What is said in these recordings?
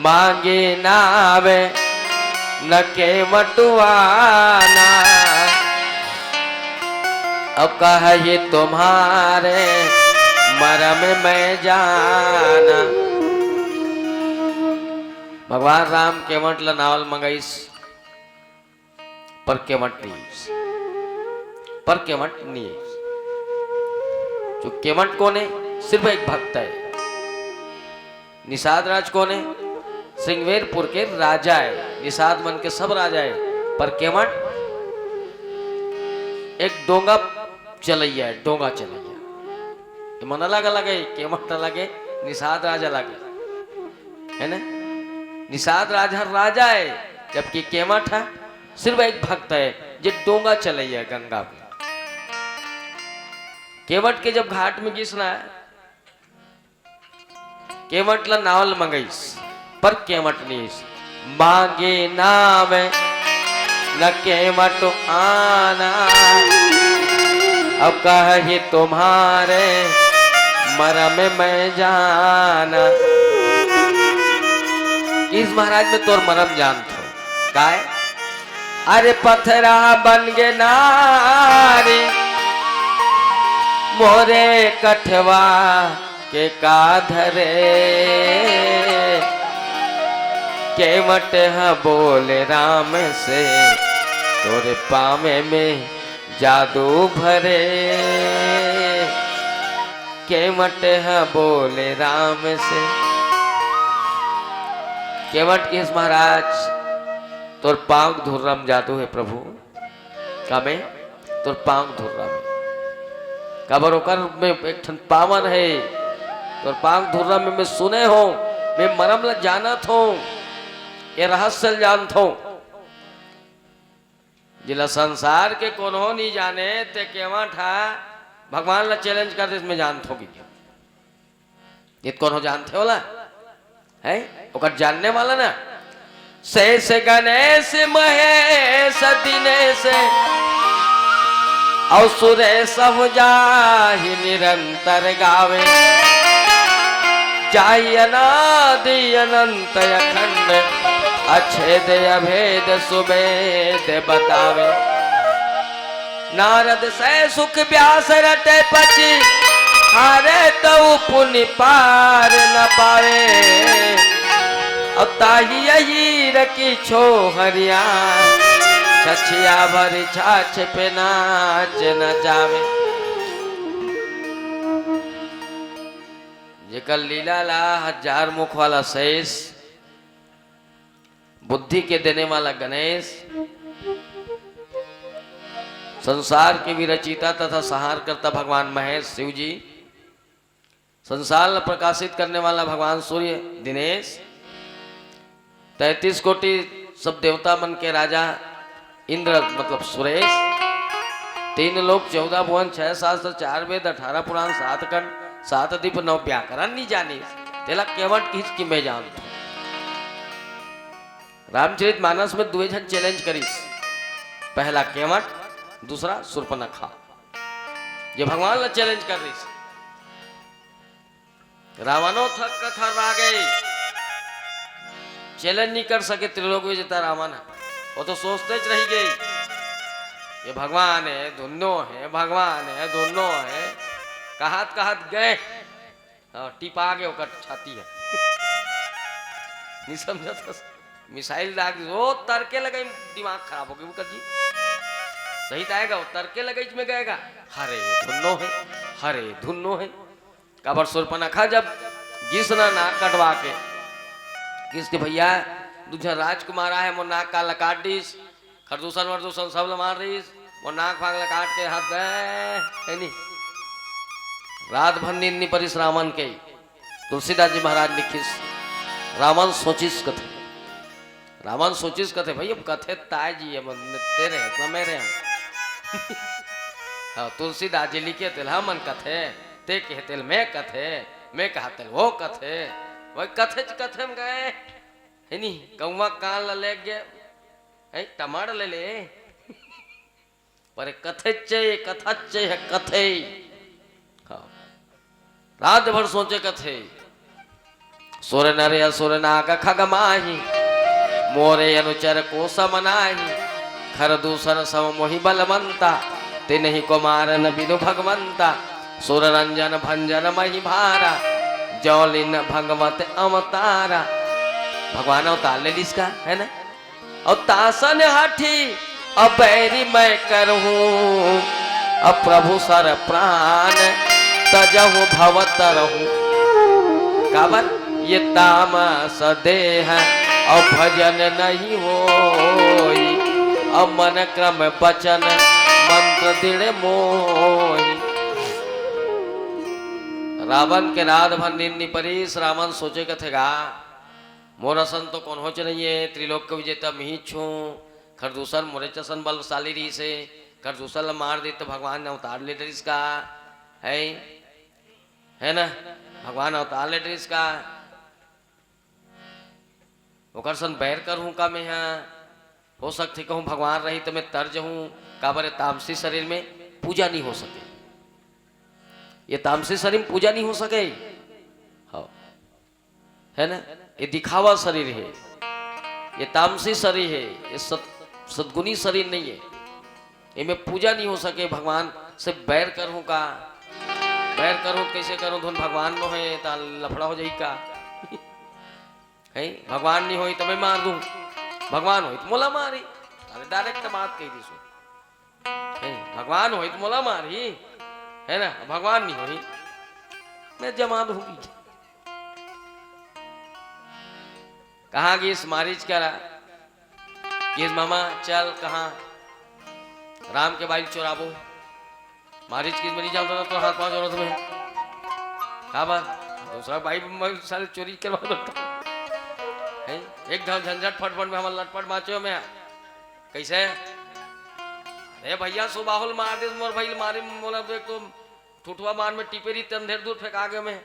मांगे ना आवे न के मटुआना। अब कहा ये तुम्हारे मरम में जाना। भगवान राम केवट नावल मंगाईस पर केवट नहीं। जो केवट कौन है? सिर्फ एक भक्त है। निषाद राज कौन है? श्रृंगवेरपुर के राजा है। निषाद मन के सब राजा है, पर केवट एक डोंगा चलैया है। डोंगा चलैया मन अलग अलग है। केवट अलग है, निषाद राजा अलग है ना। निषाद राजा राजा है, जबकि केवट है सिर्फ एक भक्त है जो डोंगा चलैया है गंगा में। केवट के जब घाट में घिसना है, केवट ला नावल मंगईस पर केवट नहीं मांगे नाम न केवट आना। अब कहे तुम्हारे मरम में जाना। इस महाराज में तोर मरम जानते हो का है? अरे पथरा बन गे नारी मोरे कठवा के काधरे। केवट है बोले राम से तोरे पामे में जादू भरे। केवट है बोले राम से। केवट किस महाराज तोर पांग धुर्रम जादू है प्रभु का में तोर पांग धुर्रम कबर होकर में एक ठन पावन है। तोर पांग धुर्रम में मैं सुने हो, मैं मरम ल जानत हो, ये रहस्य जानत हो। जिला संसार के कोनो नहीं जाने ते केवट है भगवान ला चैलेंज कर दे इसमें जानत होगी। ये कौन हो जानते होला है? ओकर जानने वाला ना। शेष गणेश महेश दिनेश और सुरेश हो जाहि निरंतर गावे। जाहि अनादि अनंत अखंड अछेद अभेद सुबेद बतावे। नारद से सुख व्यास रटे पची हारे तो पुनि पार न पावे। अब ताही यही रखी छो हरिया छछिया भरी छाछ पे नाच न जावे। जेकर लीला ला हजार मुख वाला शेष, बुद्धि के देने वाला गणेश, संसार के भी रचिता तथा संहार करता भगवान महेश शिव जी, संसार प्रकाशित करने वाला भगवान सूर्य दिनेश, 33 कोटि सब देवता मन के राजा इंद्र मतलब सुरेश, 3 लोक 14 भुवन 6 शास्त्र 4 वेद 18 पुराण 7 खंड 7 दीप 9 व्याकरण नहीं जानी तेला केवट किस की मैं जानता। रामचरित मानस में 2 जन चैलेंज करीस, पहला केवट, दूसरा शूर्पणखा। ये भगवान ला चैलेंज कर रही। रावणो थक कथा रागे चैलेंज नहीं कर सके त्रिलोक विजेता रावण है। वो तो सोचते च रही गई ये भगवान है दोनों है, भगवान है दोनों है। कहत कहत गए टिपा गए ओकर छाती है नहीं समझा था। मिसाइल दाग वो तरके लगे दिमाग खराब हो गया मुकर जी। सही आएगा वो तरके लगे इसमें गएगा। हरे धुन्नो है, हरे धुन्नो है। काबर शूर्पणखा जब घिसना नाक कटवा के किस के भैया दूसरा राजकुमार है वो नाक का लकाट दीस, खरदूषण वर्दूषण सब मार रहीस, वो नाक फाग लकाट के हाथ गए नहीं। रात भर नींद नहीं परिस रावण के। तुलसीदास जी महाराज लिखिस रावण सोचिस कथे, रावण सोचिस कथे भाई अब कथे ताय जी तेरे तो मेरे हाँ तुलसीदास जी लिखे तेल हमन कथे ते कहते मैं कथे मैं कहते वो कथे वही कथे कथे में गए है नहीं कौवा कान ले गए है टमाड़ ले ले पर कथे चाहिए कथा चाहिए कथे। हाँ रात भर सोचे कथे सुर नर असुर नाग खग माही मोरे अनुचर को समनाही खर दूसर सम मोहि बलवंता तिन्हि कुमारन बिनु भगवंता सुर रंजन भंजन मही भारा जौलिन भगवत अवतारा। भगवान अवतार ले इसका है ना। और तासन हठी अब बैरी मैं करहूं अब प्रभु सर प्राण तजहु भवत रहूं। काबर ये तामस देह और भजन नहीं होई अब मन क्रम बचन मंत्र दृढ़ मोही। रावण के राध भन निन्नी परीस रावण सोचे कथेगा मोरा सन तो कौन हो नहीं है त्रिलोक के विजेता मिही छू खरदूषण मोरे चसन बलशाली रही से खरदूषण मार दे तो भगवान ने अवतार ले इसका है ना। भगवान अवतार ले इसका ओकर सन बैर कर हूँ का मैं यहाँ हो सकती कहूँ भगवान रही तो मैं तर्ज हूँ काबर तामसी शरीर में पूजा नहीं हो सके। ये तामसी शरीर में पूजा नहीं हो सके हाँ है ना। ये दिखावा शरीर है ये तामसी शरीर है ये सद्गुणी शरीर नहीं है। इनमें पूजा नहीं हो सके भगवान से बैर करूँ का बैर करूँ कैसे करूँ धुन भगवान नो है तो लफड़ा हो जाए का है। भगवान नहीं होई तो मैं मार दूं भगवान होई तो मोला मारी अरे डायरेक्ट बात कही दी सो भगवान होई तो मोला मारी है ना। भगवान नहीं होई मैं जमा दूंगी। कहाँ गई इस मारीच करा कि मामा चल कहाँ राम के बाइक चुराबो मारीच किस में जाता था तो हाथ पांव जरूरत में कहा बात दूसरा बाइक सारे चोरी करवा देता है। एक धम झंझट फटफट में हमारे लटपट माचो में कैसे अरे भैया सुबाहुल मार दे मोर भाई मारे बोला तो एक तो ठुठुआ मार में टिपेरी तंधेर दूर फेंक आगे में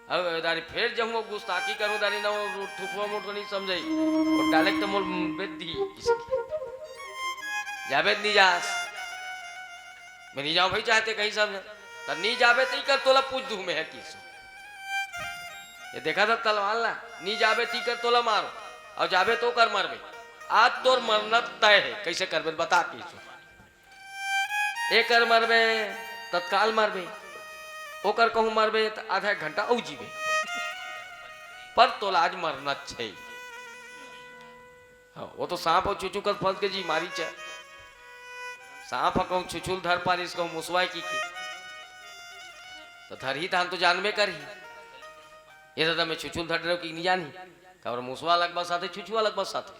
अब दारी फिर जब वो गुस्ताखी करूं दारी ना वो ठुठुआ मोट को नहीं समझाई और डायरेक्ट मोर बेद दी जावेद नहीं जास मैं नहीं जाऊं भाई चाहते कहीं समझ तो नहीं जावे तो कर तोला पूछ दूं मैं है किस ये देखा था तलवार ला नहीं जावे टीकर तोला मारो और जावे तो कर मरबे आज तोर मरना तय है कैसे करबे बता के एक कर मरबे तत्काल मरबे ओकर कहूं मरबे तो आधा एक घंटा औ जीवे पर तोला आज मरना चाहिए। हाँ, वो तो सांप और चुचू कर फंस के जी मारी चाहे सांप कहूं छुछुल धर पार इसको मुसवाए की तो धर ही धान तो जानबे कर ही ये दादा मैं छुछुल धर रहे कि नहीं जानी और मुसवा अलग बस आते छुछुआ अलग बस आते।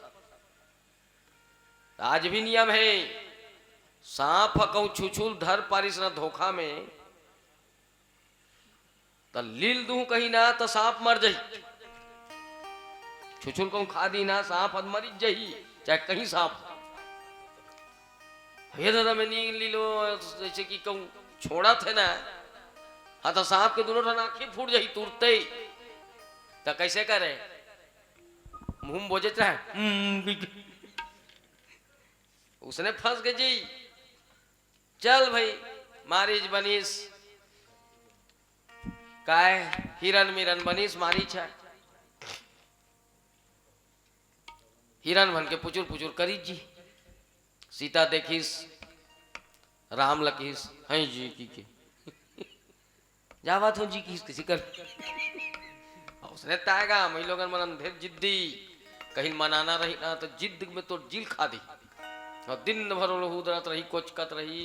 आज भी नियम है सांप कहूं छुछुल धर पारिस ना धोखा में तो लील दूं कहीं ना तो सांप मर जाही छुछुल कहूं खा दी ना सांप अद मरी जाही चाहे कहीं सांप ये दादा मैं नहीं लीलो जैसे कि कहूं छोड़ा थे ना हाँ तो सांप के दोनों ठन आंखें फूट जाही तुरते ही तो कैसे करे मुंह बोझे रहे उसने फंस गए जी चल भाई मारीच बनीस काय हिरन मिरन बनीस मारी छा हिरन बन के पुचुर पुचुर करी जी सीता देखिस राम लखीस हैं जी की जावा तो जी किसी कर उसने ताएगा मैं लोग मन ढेर जिद्दी कहीं मनाना रही ना तो जिद्द में तो जिल खा दी और दिन भर उदरत रही कोचकत रही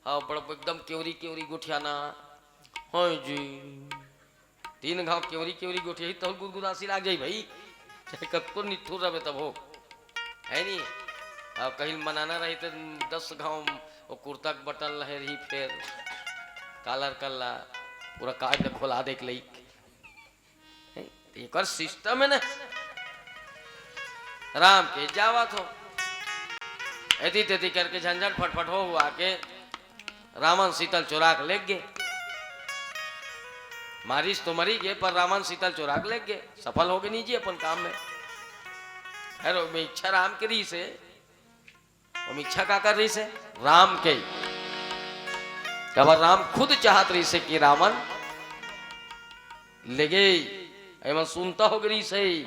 हाँ बड़ा एकदम केवरी केवरी गोठियाना हाँ जी 3 घाव केवरी केवरी गोठिया तो गुदगुदासी लाग जाई भाई चाहे कत्तो निठुर रहे तब हो है नहीं अब कहीं मनाना रही तो 10 घाव वो कुर्ता बटन रहे रही फिर कालर कल्ला पूरा काट खोला देख लई एक और सिस्टम है ना राम के जावा तो ऐती तेती करके झंझट फटफट हो हुआ के रावण सीतल चुरा के ले गए मारिस तो मरी गए पर रावण सीतल चुरा के ले गए सफल हो गए नहीं जी अपन काम में। खैर में इच्छा राम के रही से और इच्छा का कर रही से राम के कब राम खुद चाहत रही से कि रावण ले गए एवं सुनता हो गई सही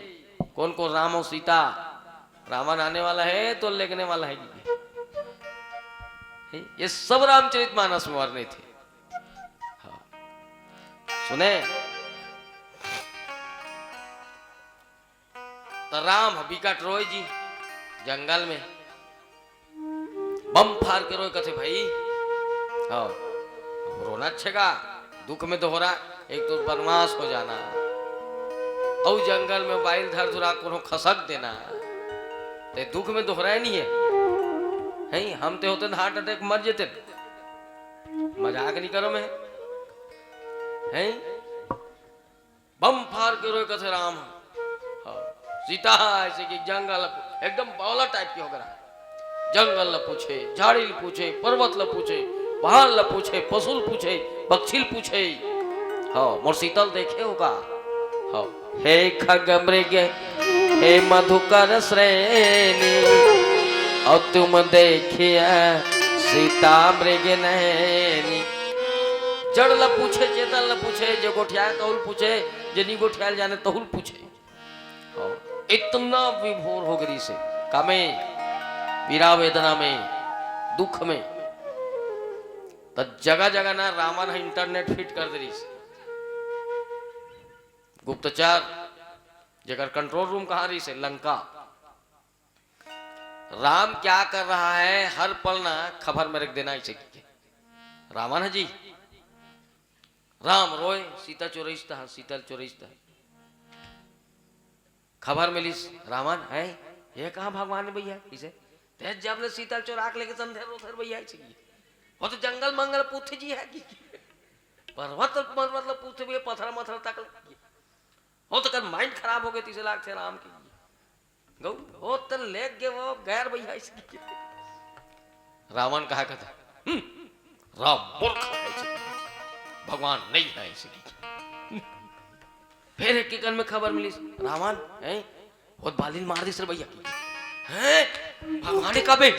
कौन को राम और सीता, रावण आने वाला है तो लेगने वाला है। ये सब रामचरितमानस में वर्णित थे। हाँ। सुने तो राम विकट रोय जी जंगल में बम फाड़ के रोए कथे भाई। हाँ रोना अच्छेगा, दुख में दोहरा, एक तो वनवास हो जाना और जंगल में बाइल धर धुरा को खसक देना, ते दुख में दोहराए नहीं है। हम ते होते हार्ट अटैक मर जेते, मजाक नहीं करो मैं है। बम फाड़ के रोए कथे राम। हाँ सीता ऐसे कि जंगल एकदम बावला टाइप की हो गया, जंगल ल पूछे, झाड़ी ल पूछे, पर्वत ल पूछे, पहाड़ ल पूछे, पशु ल पूछे, पक्षी ल पूछे। हाँ मोर शीतल देखे होगा। हाँ हे खग मृग हे मधुकर श्रेणी, और तुम देखिए सीता मृग नैनी। जड़ ल पूछे, चेतन ल पूछे, जो गोठिया तहुल पूछे, जो नहीं गोठियाल जाने तहुल पूछे। हाँ इतना विभोर हो गई से कामे पीड़ा वेदना में दुख में, तो जगह जगह ना रावण है इंटरनेट फिट कर दे। गुप्तचर जगह कंट्रोल रूम कहां रही से लंका। राम क्या कर रहा है हर पल ना खबर में रख देना इसे। रावण है जी, राम रोए सीता चोरिस्ता, सीता चोरिस्ता, खबर मिली रावण है ये कहा भगवान ने भैया इसे जब ले सीता चोरा के लेके संधेर उधर भैया वो तो जंगल मंगल पूछ जी है पर्वत मतलब पूछ भी पत्थर मथर तक हो तो कर माइंड खराब हो गए 30 लाख थे राम की गौ वो तो ले गए वो गैर भैया इसकी। रावण कहा कहता राम मूर्ख है, भगवान नहीं है इसकी। फिर एक कन में खबर मिली रावण है बहुत बालिन मार दी सर भैया की है, भगवान कब है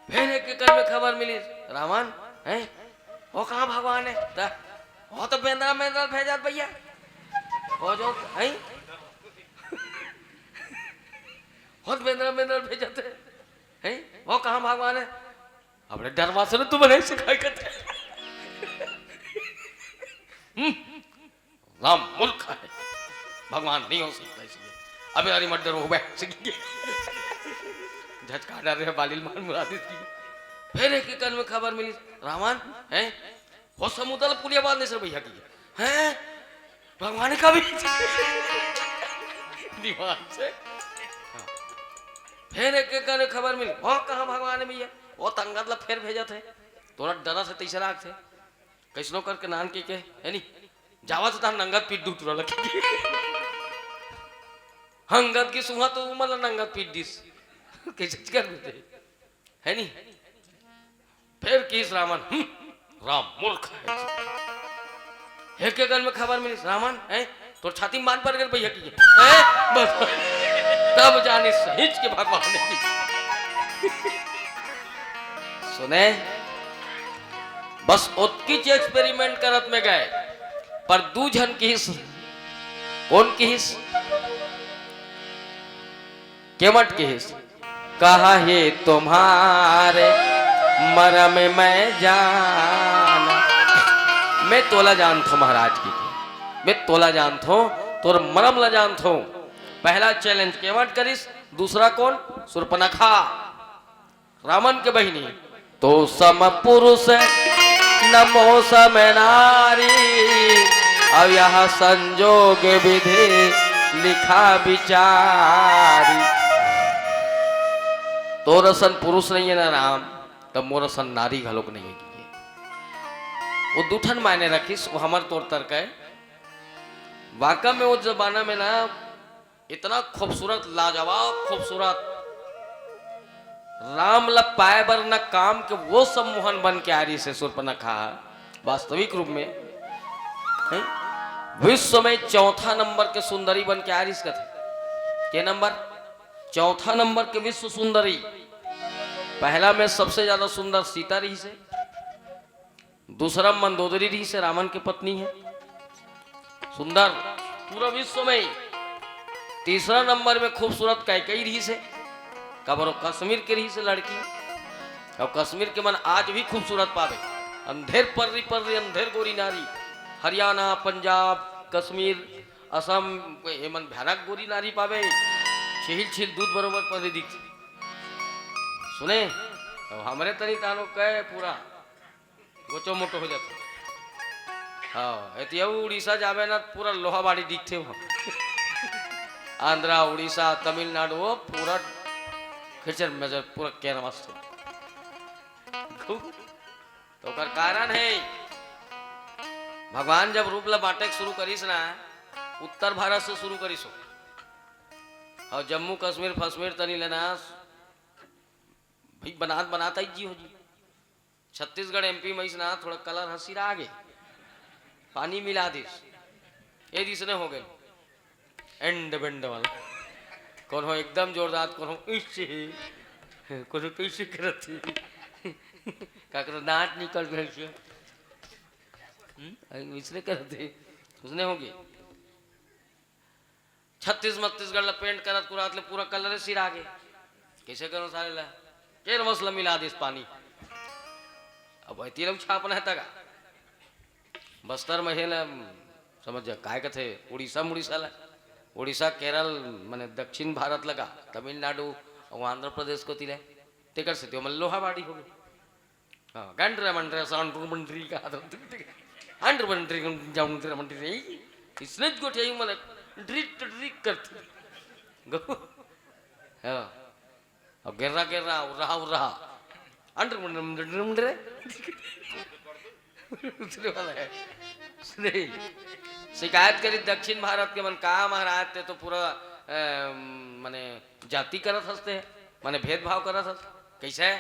फिर एक कन में खबर मिली रावण है वो कहाँ भगवान है, वो तो बेंद्रा बेंद्रा भेजा भैया वो जो है बहुत बेंद्रा बेंद्रा भेजा थे है वो कहाँ भगवान है। अपने डरवा से तुम नहीं सिखाई करते राम मूर्ख है, भगवान नहीं हो सकता इसलिए अबे अरे मत डरो बैठ झटका डर रहे बालिल मान मुरादी थी। फिर एक कन में खबर मिली रावण है वो समुद्र पुलिया बांधने से भैया की है भगवान का भी दिमाग से। फिर एक कन में खबर मिली वो कहाँ भगवान है भैया, वो तंगत ला फिर भेजा थे थोड़ा डरा से 30 लाख थे कैसनो करके नान के है नहीं जावा तो नंगत पीट दू तुरा लगी हंगत की सुहा तो मला नंगत पीट दिस कैसे कर देते है नहीं। फिर किस रावण राम मूर्ख है। एक के गल में खबर मिली रावण है तो छाती मान पर गए भैया की बस तब जाने सहित के भगवान ने सुने बस उत्कीच एक्सपेरिमेंट करत में गए पर दूजन की हिस्स कौन की हिस्स केवट की हिस्स कहा है तुम्हारे मरम मैं जान। मैं तोला जानता हूं महाराज की मैं तोला जानता हूं तोर मरम ला जानता हूं। पहला चैलेंज केवट करिस, दूसरा कौन शूर्पणखा रावण के बहिनी। तो सम पुरुष नमो सम नारी, अब यह संजोग विधि लिखा विचारी। तो रसन पुरुष नहीं है ना राम, तब मोरसन नारी घलोक नहीं है। वो दूठन मायने रखिस वो हमार तौर तर्क है। वाकई में वो जमाना में ना इतना खूबसूरत लाजवाब खूबसूरत राम ल पाए बर न काम के वो सम्मोहन बन के आ रही से शूर्पणखा वास्तविक रूप में विश्व में चौथा नंबर के सुंदरी बन के आ रही के नंबर चौथा नंबर के विश्व सुंदरी पहला में सबसे ज्यादा सुंदर सीता रही से, दूसरा मंदोदरी रही से, रावण की पत्नी है सुंदर पूरा विश्व में। तीसरा नंबर में खूबसूरत कैकेयी रही से, कबरो कश्मीर के रही से लड़की, और कश्मीर के मन आज भी खूबसूरत पावे। अंधेर पर्री पर्री अंधेर गोरी नारी, हरियाणा पंजाब कश्मीर असम मन भयानक गोरी नारी पावे, छिल छिल दूध बरोबर पर्री दिख। सुने हमारे तनी तानो कह पूरा गोचो मोटो हो जाता। हाँ एतिया उड़ीसा जावे ना पूरा लोहा बाड़ी दिखते वहाँ। आंध्रा उड़ीसा तमिलनाडु वो पूरा खिचर मेजर पूरा केरल मस्त। तो कर कारण है भगवान जब रूप ला बाटे शुरू करीस ना उत्तर भारत से शुरू करीस और जम्मू कश्मीर फश्मीर तनी लेना भाई बनाता ही जी हो जी। छत्तीसगढ़ एमपी में ना थोड़ा कलर हसीरा आगे पानी मिला दिस ये दिस ने हो गए एंड बेंड वाला कौन हो एकदम जोरदार, कौन हो इससे कौन हो कैसे करते का करो नाट निकल गए से इसने करते उसने होगी। छत्तीसगढ़ पेंट करत कुरात ले पूरा कलर सिर आगे कैसे करो सारे ला केर मसला मिला दिस पानी। अब ऐती लोग छापना है तगा बस्तर में है समझ जा काय कथे उड़ीसा मुड़ीसा ला उड़ीसा केरल माने दक्षिण भारत लगा तमिलनाडु और आंध्र प्रदेश को तिले टिकट से तो लोहाबाड़ी हो गई। हाँ गंड्रा मंड्रा सांड्रू मंड्री का अंडर मंड्री जाऊंड्रा मंड्री इसने गोटे यही माने ड्रिट ड्रिक करती गो। हाँ अब गिर्रा गिर्रा उर्रा उर्रा अंडर मंड्रा मंड्रे उसने वाला है नहीं शिकायत करी दक्षिण भारत के मन कहा महाराज ते तो पूरा माने जाति करत हंसते हैं माने भेदभाव करत हंस कैसे है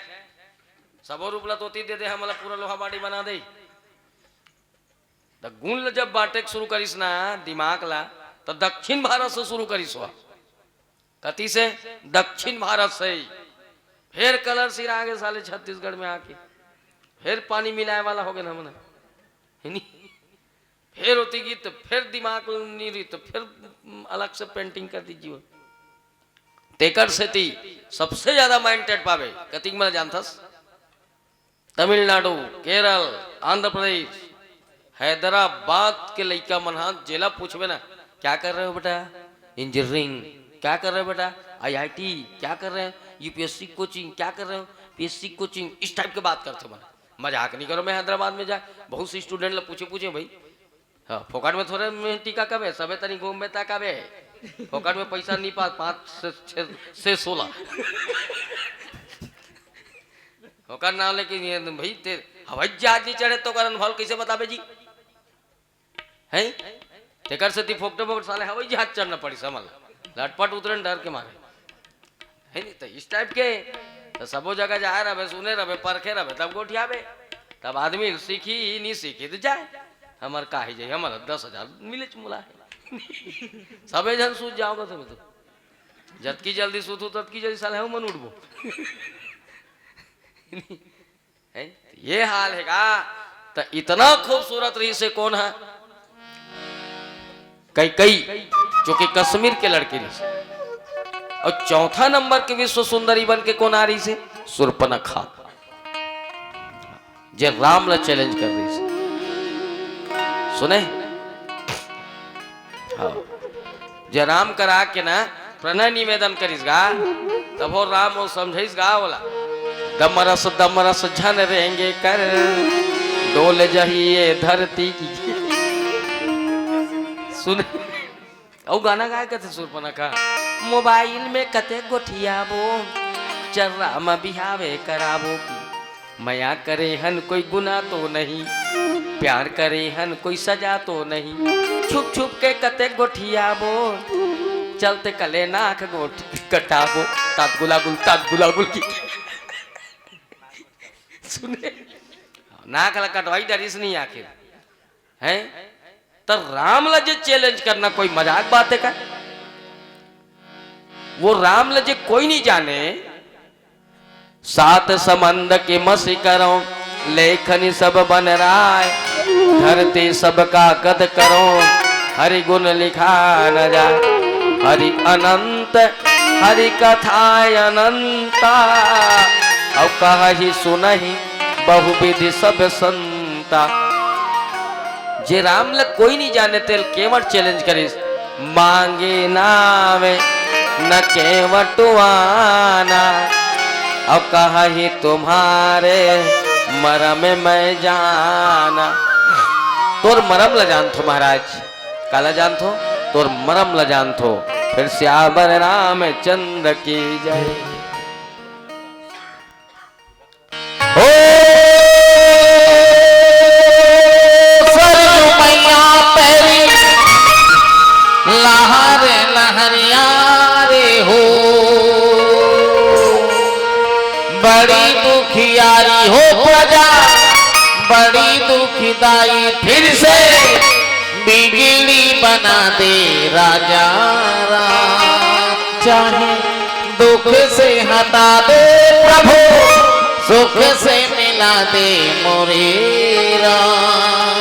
सबो रूपला तोती दे दे हमला पूरा लोहा बाड़ी बना दे। द गुण जब बाटे शुरू करीस ना दिमाग ला तो दक्षिण भारत से शुरू करीस हुआ कति से दक्षिण भारत से फिर कलर सिर आगे साले छत्तीसगढ़ में आके फिर पानी मिलाए वाला हो गया ना मना फिर होती की तो फिर दिमाग नहीं रही तो फिर अलग से पेंटिंग कर दीजिए। तेकर से थी सबसे ज्यादा माइंडेड पावे कतिक मैं जानता तमिलनाडु केरल आंध्र प्रदेश हैदराबाद के लड़का मनहा जेला पूछवे ना क्या कर रहे हो बेटा इंजीनियरिंग, क्या कर रहे हो बेटा आईआईटी, क्या कर रहे हैं यूपीएससी कोचिंग, क्या कर रहे हो पीएससी कोचिंग, इस टाइप के बात करते हो। मजाक नहीं करो। मैं हैदराबाद में जाए बहुत से स्टूडेंट लोग पूछे भाई हाँ फोकट में थोड़े में टीका कबे सबे तनी घूम में ताकबे फोकट में पैसा नहीं पा 5 से 16 फोकट ना लेकिन भाई हवाई जहाज नहीं चढ़े तो करन भल कैसे बताबे जी हैं तेकर से फोकटे फोकट साले हवाई जहाज चढ़ना पड़ी समझ लटपट उतरन डर के मारे है नहीं तो इस टाइप के तो सबो जगह जाए रहे सुने रहे परखे रहे तब गोठियाबे तब आदमी सीखी नहीं सीखी तो जाए हमार का ही जाए हमारा 10,000 मिले चुमला है सबे जन सूझ जाओगे तुम तो जतकी जल्दी सूतू ततकी जल्दी साले मन उठबो ये हाल है का। तो इतना खूबसूरत रही से कौन है कई जो कि कश्मीर के लड़के रही से। और चौथा नंबर के विश्व सुंदरी बन के कौन आ रही से सुर्पनखा जे राम ला चैलेंज कर रही से सुने हाँ जे राम करा के ना प्रणय निवेदन करीस गा तब वो राम वो समझिस गा बोला दम रस झन रहेंगे कर डोल जहिए धरती की सुने औ गाना गाय कथे सुर्पनखा मोबाइल में कते गोठियाबो चर्रा में बिहावे कराबो की मया करे हन कोई गुना तो नहीं प्यार करे हन कोई सजा तो नहीं छुप छुप के कते गोठियाबो चलते कले नाक गोठ कटाबो तात गुलागुल की सुने नाक ला कटवाई डरिस नहीं आखिर है तो राम लजे चैलेंज करना कोई मजाक बात है का। वो राम लजे कोई नहीं जाने सात समंद के मसी करो, लेखनी सब बन राय, धरती सब काकत करो, हरि गुण लिखा न जाए। हरि अनंत हरि कथा अनंता, अब कही सुनहि बहुविधि सब संता। जे राम लग कोई नहीं जाने तेल केवट चैलेंज करिस, मांगे नावे न केवटुआना, अब कही तुम्हारे मरम में जाना। तोर मरम ल जान थो महाराज, काला जान थो तोर मरम ल जान थो। फिर श्यावर रामचंद्र की जय। ओ सरयू मैया पैरी लहरे लहरिया रे हो, बड़ी दुखियारी हो प्रजा बड़ी दुखिदाई, फिर से बिगड़ी बना दे राजा राम। चाहे दुख से हटा दे प्रभु, सुख से मिला दे मोरे राम।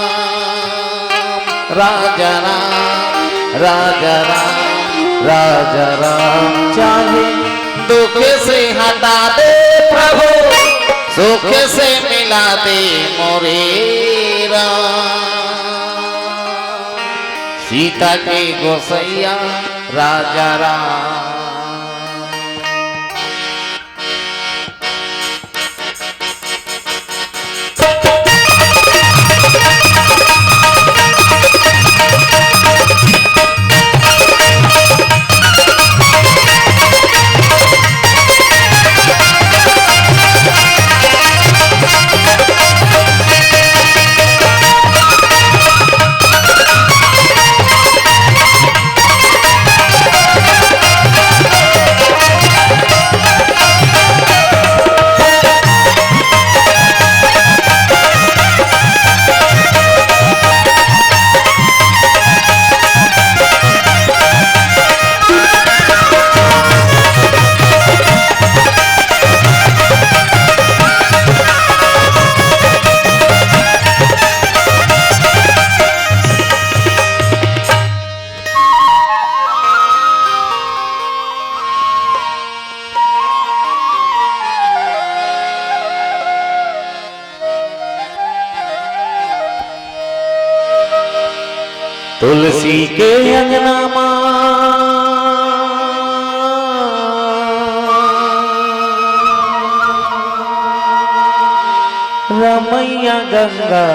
राजा राम राजा राम राजा राम, चाहे दुख से हटा दे प्रभु, सुख से मिला दे मोरे राम। सीता के गोसैया राजा राम। तुलसी के अंगना रमैया गंगा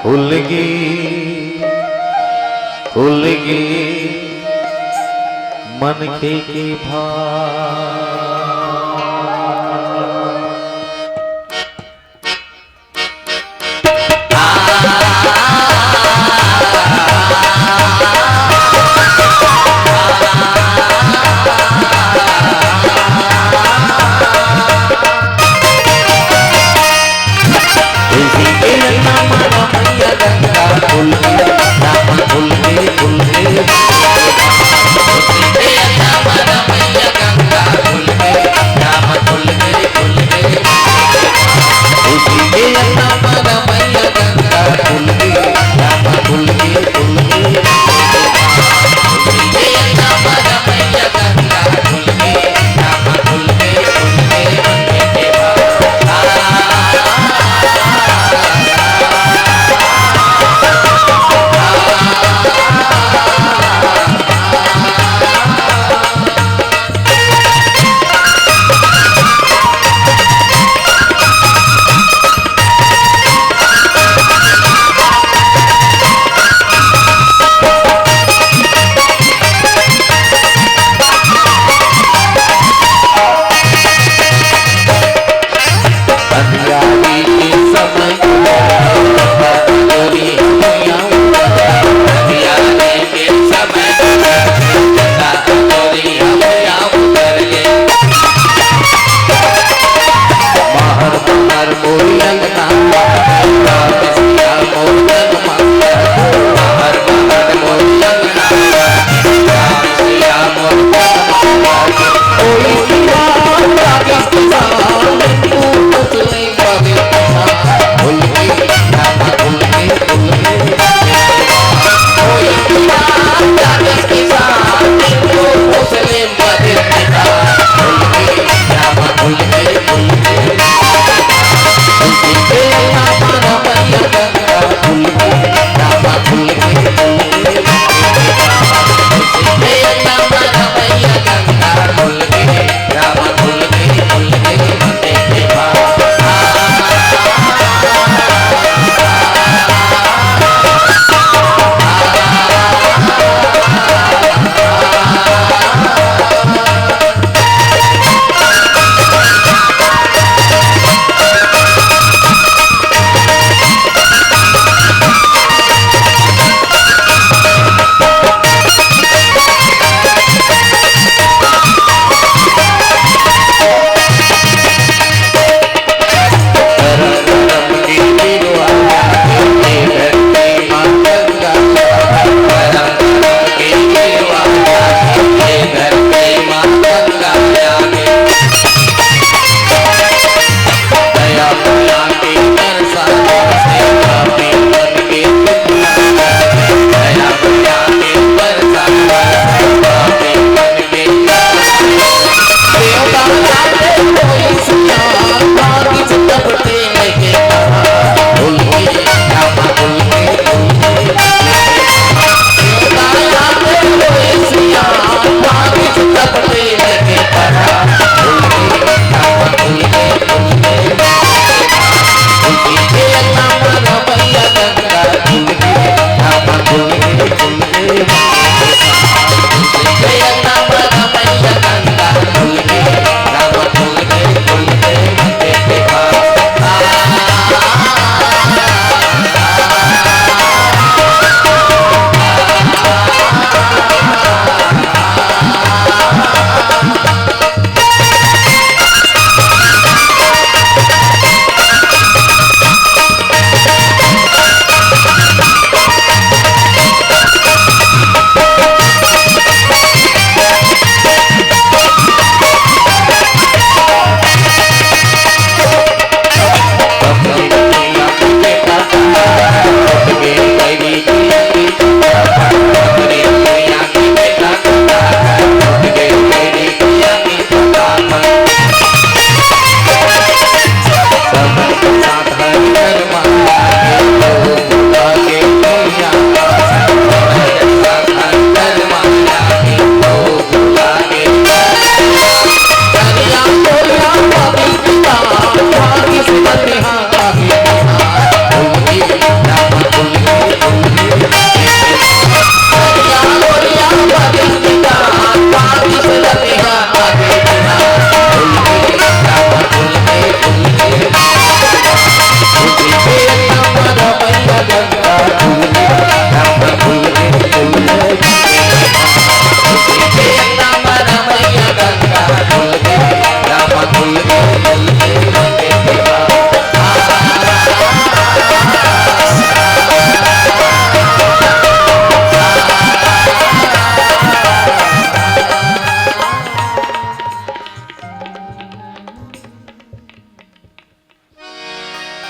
खुल गई मन के भाव। फुल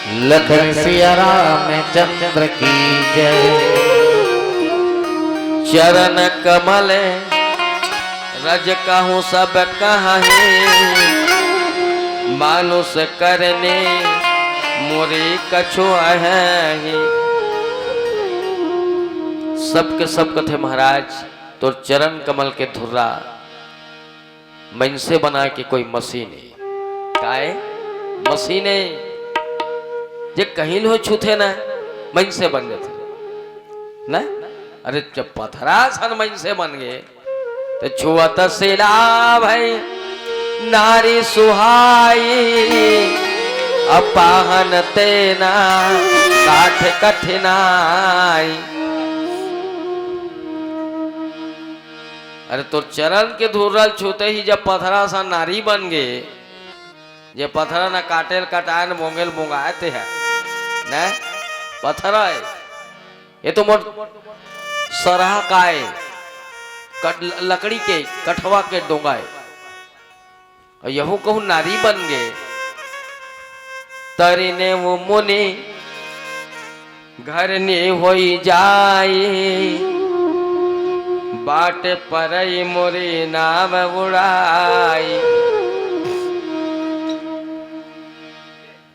लखन सिया राम चंद्र की जय। चरण कमल रज कहूँ सब कहे, मानुष करने मोरे कछु है। सबके सब कथे महाराज तो चरण कमल के धुर्रा मन से बना के कोई मशीन है, काहे मशीन है जे कहीं लो छूथे ना मन से बन गए ना। अरे जब पथरा सन मन से बन गए तो छुअत सिला भाई नारी सुहाई, अपाहन तेना काठ कठिनाई। अरे तो चरण के धुरल छूते ही जब पथरा सा नारी बन गए, ये पथरा न काटेल कटाए न मोंगेल मोंगाते है न पथरा है। ये तो मोट सरहा का है, लकड़ी के कठवा के डोंगा है। और यहू कहूँ नारी बन गए तरिने वो मुनि घर ने होई जाए, बाट परई मोरी नाम उड़ाई।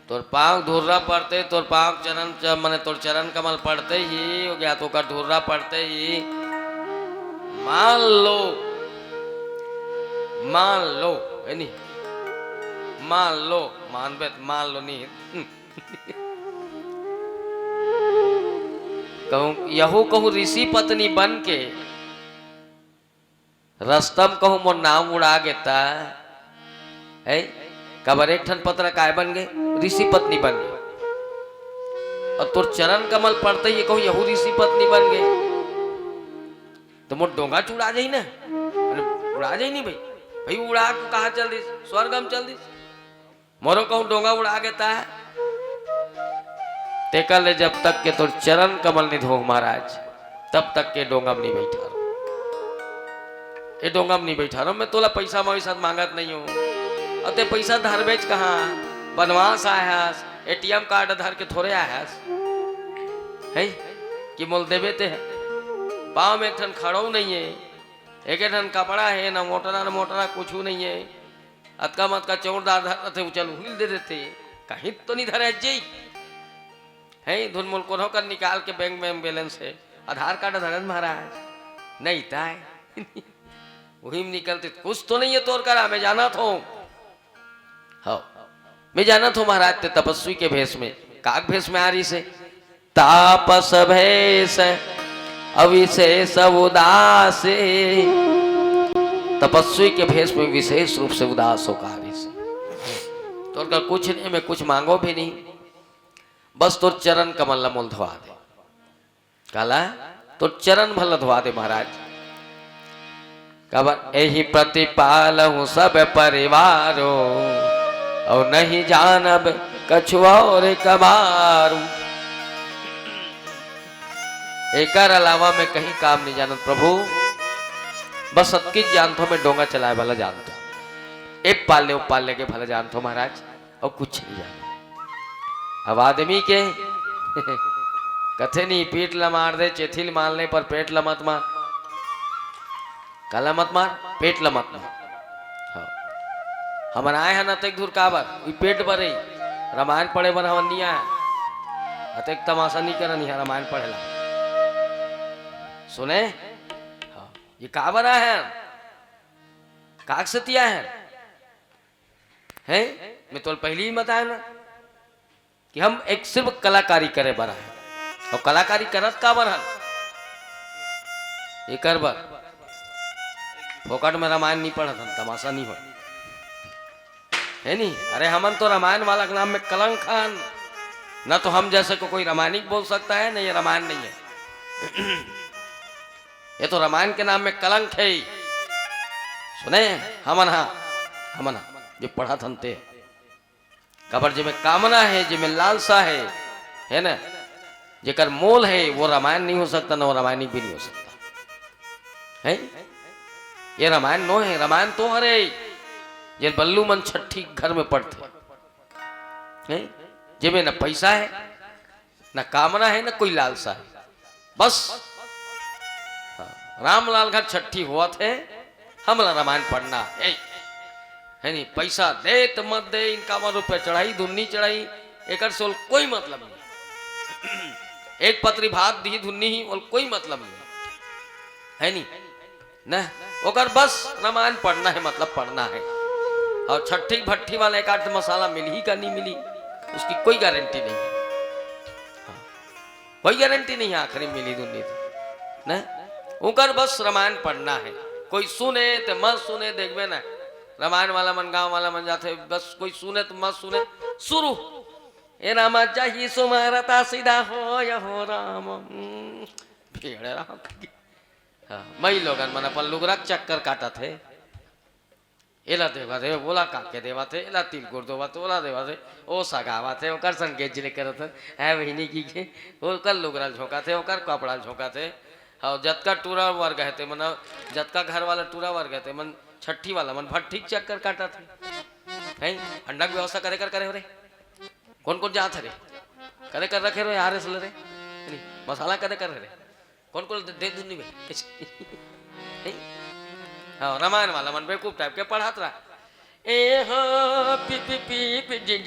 तोर पाँव धुर्रा पड़ते, तोर पाँव चरण मने तोर चरण कमल पड़ते ही हो गया, तो कर धुर्रा पड़ते ही मान लो है नहीं, मान लो मानबे मान लो नहीं कहूँ यहू कहूँ ऋषि पत्नी बन के रस्तम कहूँ मोर नाम उड़ा गेता है। कबर एक ठन पत्र काय बन गए ऋषि पत्नी बन गए, और तोर चरण कमल पड़ते ही कहूँ यहू ऋषि पत्नी बन गए तो मोर डोंगा चुड़ा जाई ना। उड़ा जाई नहीं भाई, भाई उड़ा के कहा चल दी स्वर्गम चल दी, मोरो कहूँ डोंगा उड़ा गेता है। तेकल जब तक के तोर चरण कमल नहीं धो महाराज तब तक के डोंगा में नहीं बैठा रहो, ये डोंगा में नहीं बैठा रहो। मैं तोला पैसा मेरे साथ मांगत नहीं हूँ, अते पैसा धर बेच कहाँ बनवास आयास, एटीएम कार्ड धर के थोड़े आयास है कि मोल देवे ते है। पाँव में एक ठन खड़ो नहीं है, एक ठन कपड़ा है ना मोटरा कुछ नहीं है। अतका मत का चौड़दार धरते चल हिल दे देते, कहीं तो नहीं धरे जी है। धुन मुल को कर निकाल के बैंक में बैलेंस है, आधार कार्ड धरन महाराज नहीं ताय वही में निकलते कुछ तो नहीं है तोर करा। मैं जाना था हाँ, मैं जाना था महाराज ते तपस्वी के भेष में, काक भेष में आ रही से तापस भेष अविशेष उदास, तपस्वी के भेष में विशेष रूप से उदास हो कार्य से। तो का कुछ नहीं, मैं कुछ मांगो भी नहीं, बस तो चरण कमल मोल धवा दे। काला तो चरण भल धवा दे महाराज। कबर यही प्रतिपाल हूँ सब परिवारो, और नहीं जानब कछु और कबारू। एक अलावा मैं कहीं काम नहीं जानत प्रभु, बस सबकी जानता मैं डोंगा चलाए वाला जानता, एक पाले के भला जानता महाराज, और कुछ नहीं जाना। अब आदमी के कथे नहीं पीठ ला मार दे, चेथिल मारने पर पेट ला मत मार, काला मत मार, पेट ला मत मार। हाँ हमन आए हैं नतेक दूर काबर पेट भरे रामायण पढ़े बर हमन नहीं आए, अतेक तमाशा नहीं करन है रामायण पढ़ेला सुने। हाँ ये काबर आए हैं, काक सतिया है मैं तो पहले ही बताया ना कि हम एक सिर्फ कलाकारी करे बरा है, और कलाकारी करत काबर है ये कर बर फोकट में रामायण नहीं पढ़त हम, तमाशा नहीं हो है नहीं। अरे हमन तो रामायण वाला के नाम में कलंक खान, ना तो हम जैसे को कोई रामायणिक बोल सकता है, नहीं ये रामायण नहीं है ये तो रामायण के नाम में कलंक है। सुने हमन जो पढ़ा थनते कबर जिमें कामना है, जिमें लालसा है ना, जेकर मोल है वो रामायण नहीं हो सकता, ना वो रामायणिक भी नहीं हो सकता है। ये रामायण नो है, रामायण तो हरे ये बल्लू मन छठी घर में पढ़ते हैं, जेमे न पैसा है, न कामना है, न कोई लालसा है। बस रामलाल घर छठी हुआ थे, हमला रामायण पढ़ना है नहीं। पैसा दे तो मत दे, इनका 1 रुपया चढ़ाई धुन्नी चढ़ाई, एक से कोई मतलब नहीं। एक पत्री भात दी धुन्नी ही और कोई मतलब नहीं है नहीं न। ओकर बस रामायण पढ़ना है, मतलब पढ़ना है। और छठी भट्ठी वाला एक आठ मसाला मिली ही का नहीं मिली, उसकी कोई गारंटी नहीं है। हाँ, कोई गारंटी नहीं है आखिरी मिली धुन्नी थी न। उनकर बस रामायण पढ़ना है। कोई सुने तो मत सुने, देखबे ना रामायण वाला मन गांव वाला मन जाते, बस कोई सुने तो मत सुने। शुरू ए रामा चाहिए सुमारता सीधा हो या हो राम भेड़ राम। हाँ, मई लोगन मन अपन लुगरक चक्कर काटा थे। एला देवा थे बोला काके देवा थे, एला तिल गुड़ देवा थे, ओला देवा थे, ओ सगावा थे, ओकर संकेत जिले करत है बहिनी की के, ओकर लुगरा झोंका थे, ओकर कपड़ा झोंका थे। और जतका टूरा वर्ग है थे मन, जतका घर वाला टूरा वर्ग है थे मन, छठी वाला मन भट्ठी चक्कर काटा थे। हैं अंडा की व्यवस्था करे कर करे हो रे, कौन कौन जात रे करे कर रखे रे यार रे, मसाला करे कर रे, कौन कौन दे दुनी में। हाँ, रामायण वाला मन बेवकूफ टाइप के पढ़ात रहा। ए हाँ P P P P G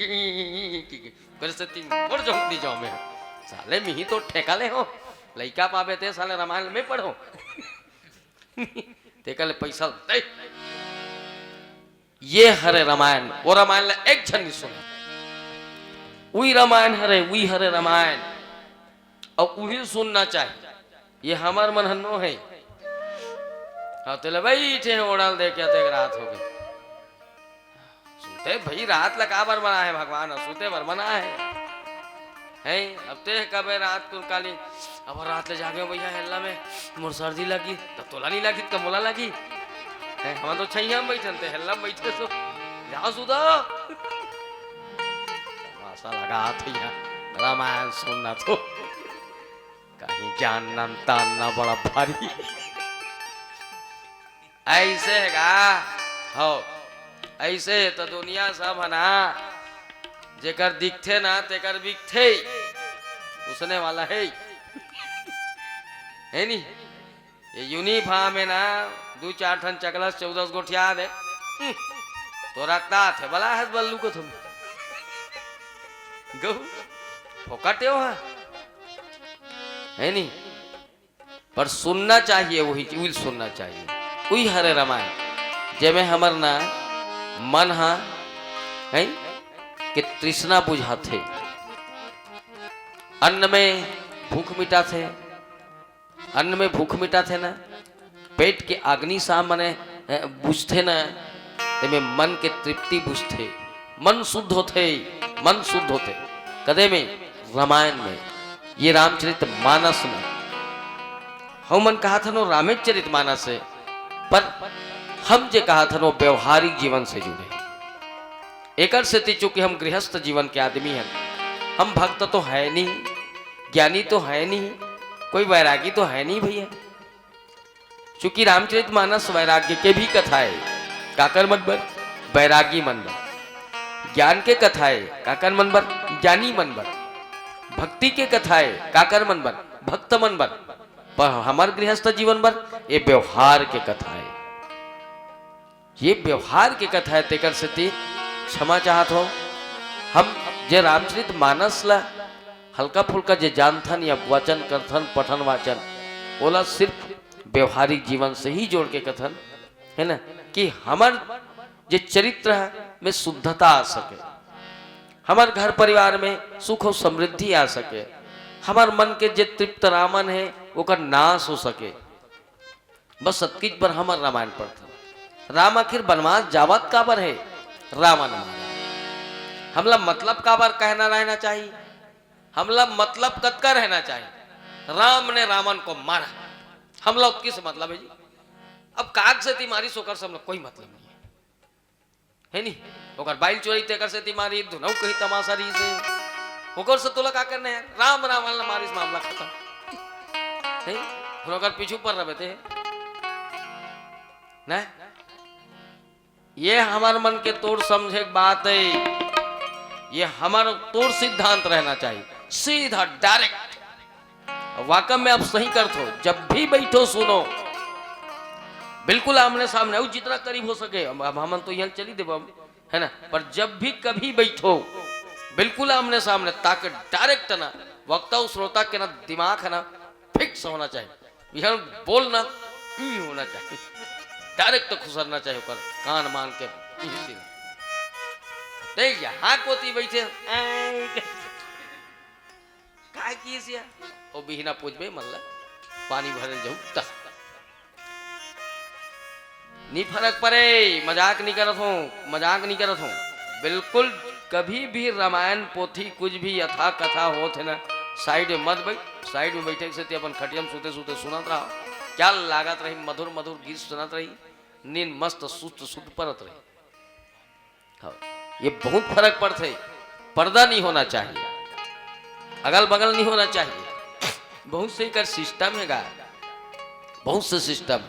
कर से तीन और जोक दी जाओ मैं साले मिही तो ठेका ले हो लइका पावे थे साले रामायण में पढ़ो ते कल पैसा दे। ये हरे रामायण, वो रामायण एक क्षण नहीं सुने, वही रामायण हरे रामायण, और वही सुनना चाहिए। ये हमार मन हन्नो है। हाँ तेले बैठे ओढ़ल दे के ते रात हो गई। सुनते भाई रात लगा बर बना है भगवान, सुते बर बना है। अब ते कबे रात को काली अब रात ले जागे भैया हेल्ला में मोर सर्दी लगी, तब तोला नहीं लगी तो मोला लगी है। हम तो छैया में बैठन थे, हेल्ला में बैठे सो जाओ सुधा मासा लगा थैया रामायण सुनना तो कहीं जानना तानना बड़ा भारी। ऐसे है का हो, ऐसे तो दुनिया सब है ना, जेकर दिखते ना तेकर बिकते उसने वाला है नहीं। ये यूनिफॉर्म है ना 2-4 ठन चकलस 14 गोठिया दे तो रखता थे बला है बल्लू को तुम गहू फोकटे हो है नहीं। पर सुनना चाहिए, वही सुनना चाहिए, वही हरे रामायण जेमे हमर ना मन हा है कि तृष्णा बुझाते, अन्न में भूख मिटा थे, अन्न में भूख मिटा थे ना, पेट के अग्नि सा मने बुझते ना, तेमें मन के तृप्ति बुझते, मन शुद्ध होते, मन शुद्ध होते कदे में रामायण में, ये रामचरित मानस में। हम मन कहा था नो रामचरित मानस से, पर हम जे कहा था नो व्यवहारिक जीवन से जुड़े। एकर से चूंकि हम गृहस्थ जीवन के आदमी हैं, हम भक्त तो है नहीं, ज्ञानी तो है नहीं, कोई वैरागी तो है नहीं भैया। चूंकि रामचरित मानस वैराग्य के भी कथा है, काकर मनबर वैरागी मनबर, ज्ञान के कथा है काकर मनबर ज्ञानी मनबर, भक्ति के कथा है काकर मनबर भक्त मनबर, पर हमार गृहस्थ जीवन पर ये व्यवहार के कथा है, ये व्यवहार के कथा है। तेकर से क्षमा चाहत हो, हम जे रामचरित मानस ला हल्का फुल्का जे जानथन या वचन करथन पठन वाचन ओला सिर्फ व्यवहारिक जीवन से ही जोड़ के कथन है ना, कि हमार जे चरित्र में शुद्धता आ सके, हमार घर परिवार में सुख और समृद्धि आ सके, हमार मन के जे तृप्त रामन है ओकर नाश हो सके। बस सतकीज पर हमार रामायण पढ़ता। राम आखिर बनवास जावत काबर है, रावण हमला मतलब काबर कहना रहना चाहिए, हमला मतलब कतका रहना चाहिए। राम ने रावण को मारा, हमला किस मतलब है जी। अब काग से तिमारी सोकर से हमला कोई मतलब नहीं है नहीं। ओकर बाइल चोरी तेकर से तिमारी दुनौ कहीं तमाशा रही से ओकर से तोला का करने है। राम रावण ने मारिस मामला खत्म है। ओकर पीछू पर रहे थे ना। ये हमार मन के तोड़ समझे बात है ये हमारा तोड़ सिद्धांत रहना चाहिए, सीधा डायरेक्ट। वाकई में आप सही करते हो, जब भी बैठो सुनो बिल्कुल आमने सामने, और जितना करीब हो सके। अब हम तो यहाँ चली देव है ना, पर जब भी कभी बैठो बिल्कुल आमने सामने, ताकि डायरेक्ट ना वक्ता श्रोता के ना दिमाग है ना फिक्स होना चाहिए, यह बोलना होना चाहिए, डायरेक्ट खुसरना चाहिए ऊपर कान मान के। यहाँ कोती बैठे काय की ओ बिहना पूछबे मतलब पानी भरे जाऊ तक नहीं फर्क पड़े। मजाक नहीं करत हूँ, मजाक नहीं करत हूँ बिल्कुल। कभी भी रामायण पोथी कुछ भी यथा कथा होत है ना, साइड में मत बैठ, साइड में बैठे से अपन खटियम सूते सूते सुनत रहा, क्या लागत रही, मधुर मधुर गीत सुनत रही, नींद मस्त सुस्त सुध परत रही। हाँ, ये बहुत फर्क पड़ते। पर्दा नहीं होना चाहिए, अगल बगल नहीं होना चाहिए। बहुत से कर सिस्टम है गा, बहुत से सिस्टम।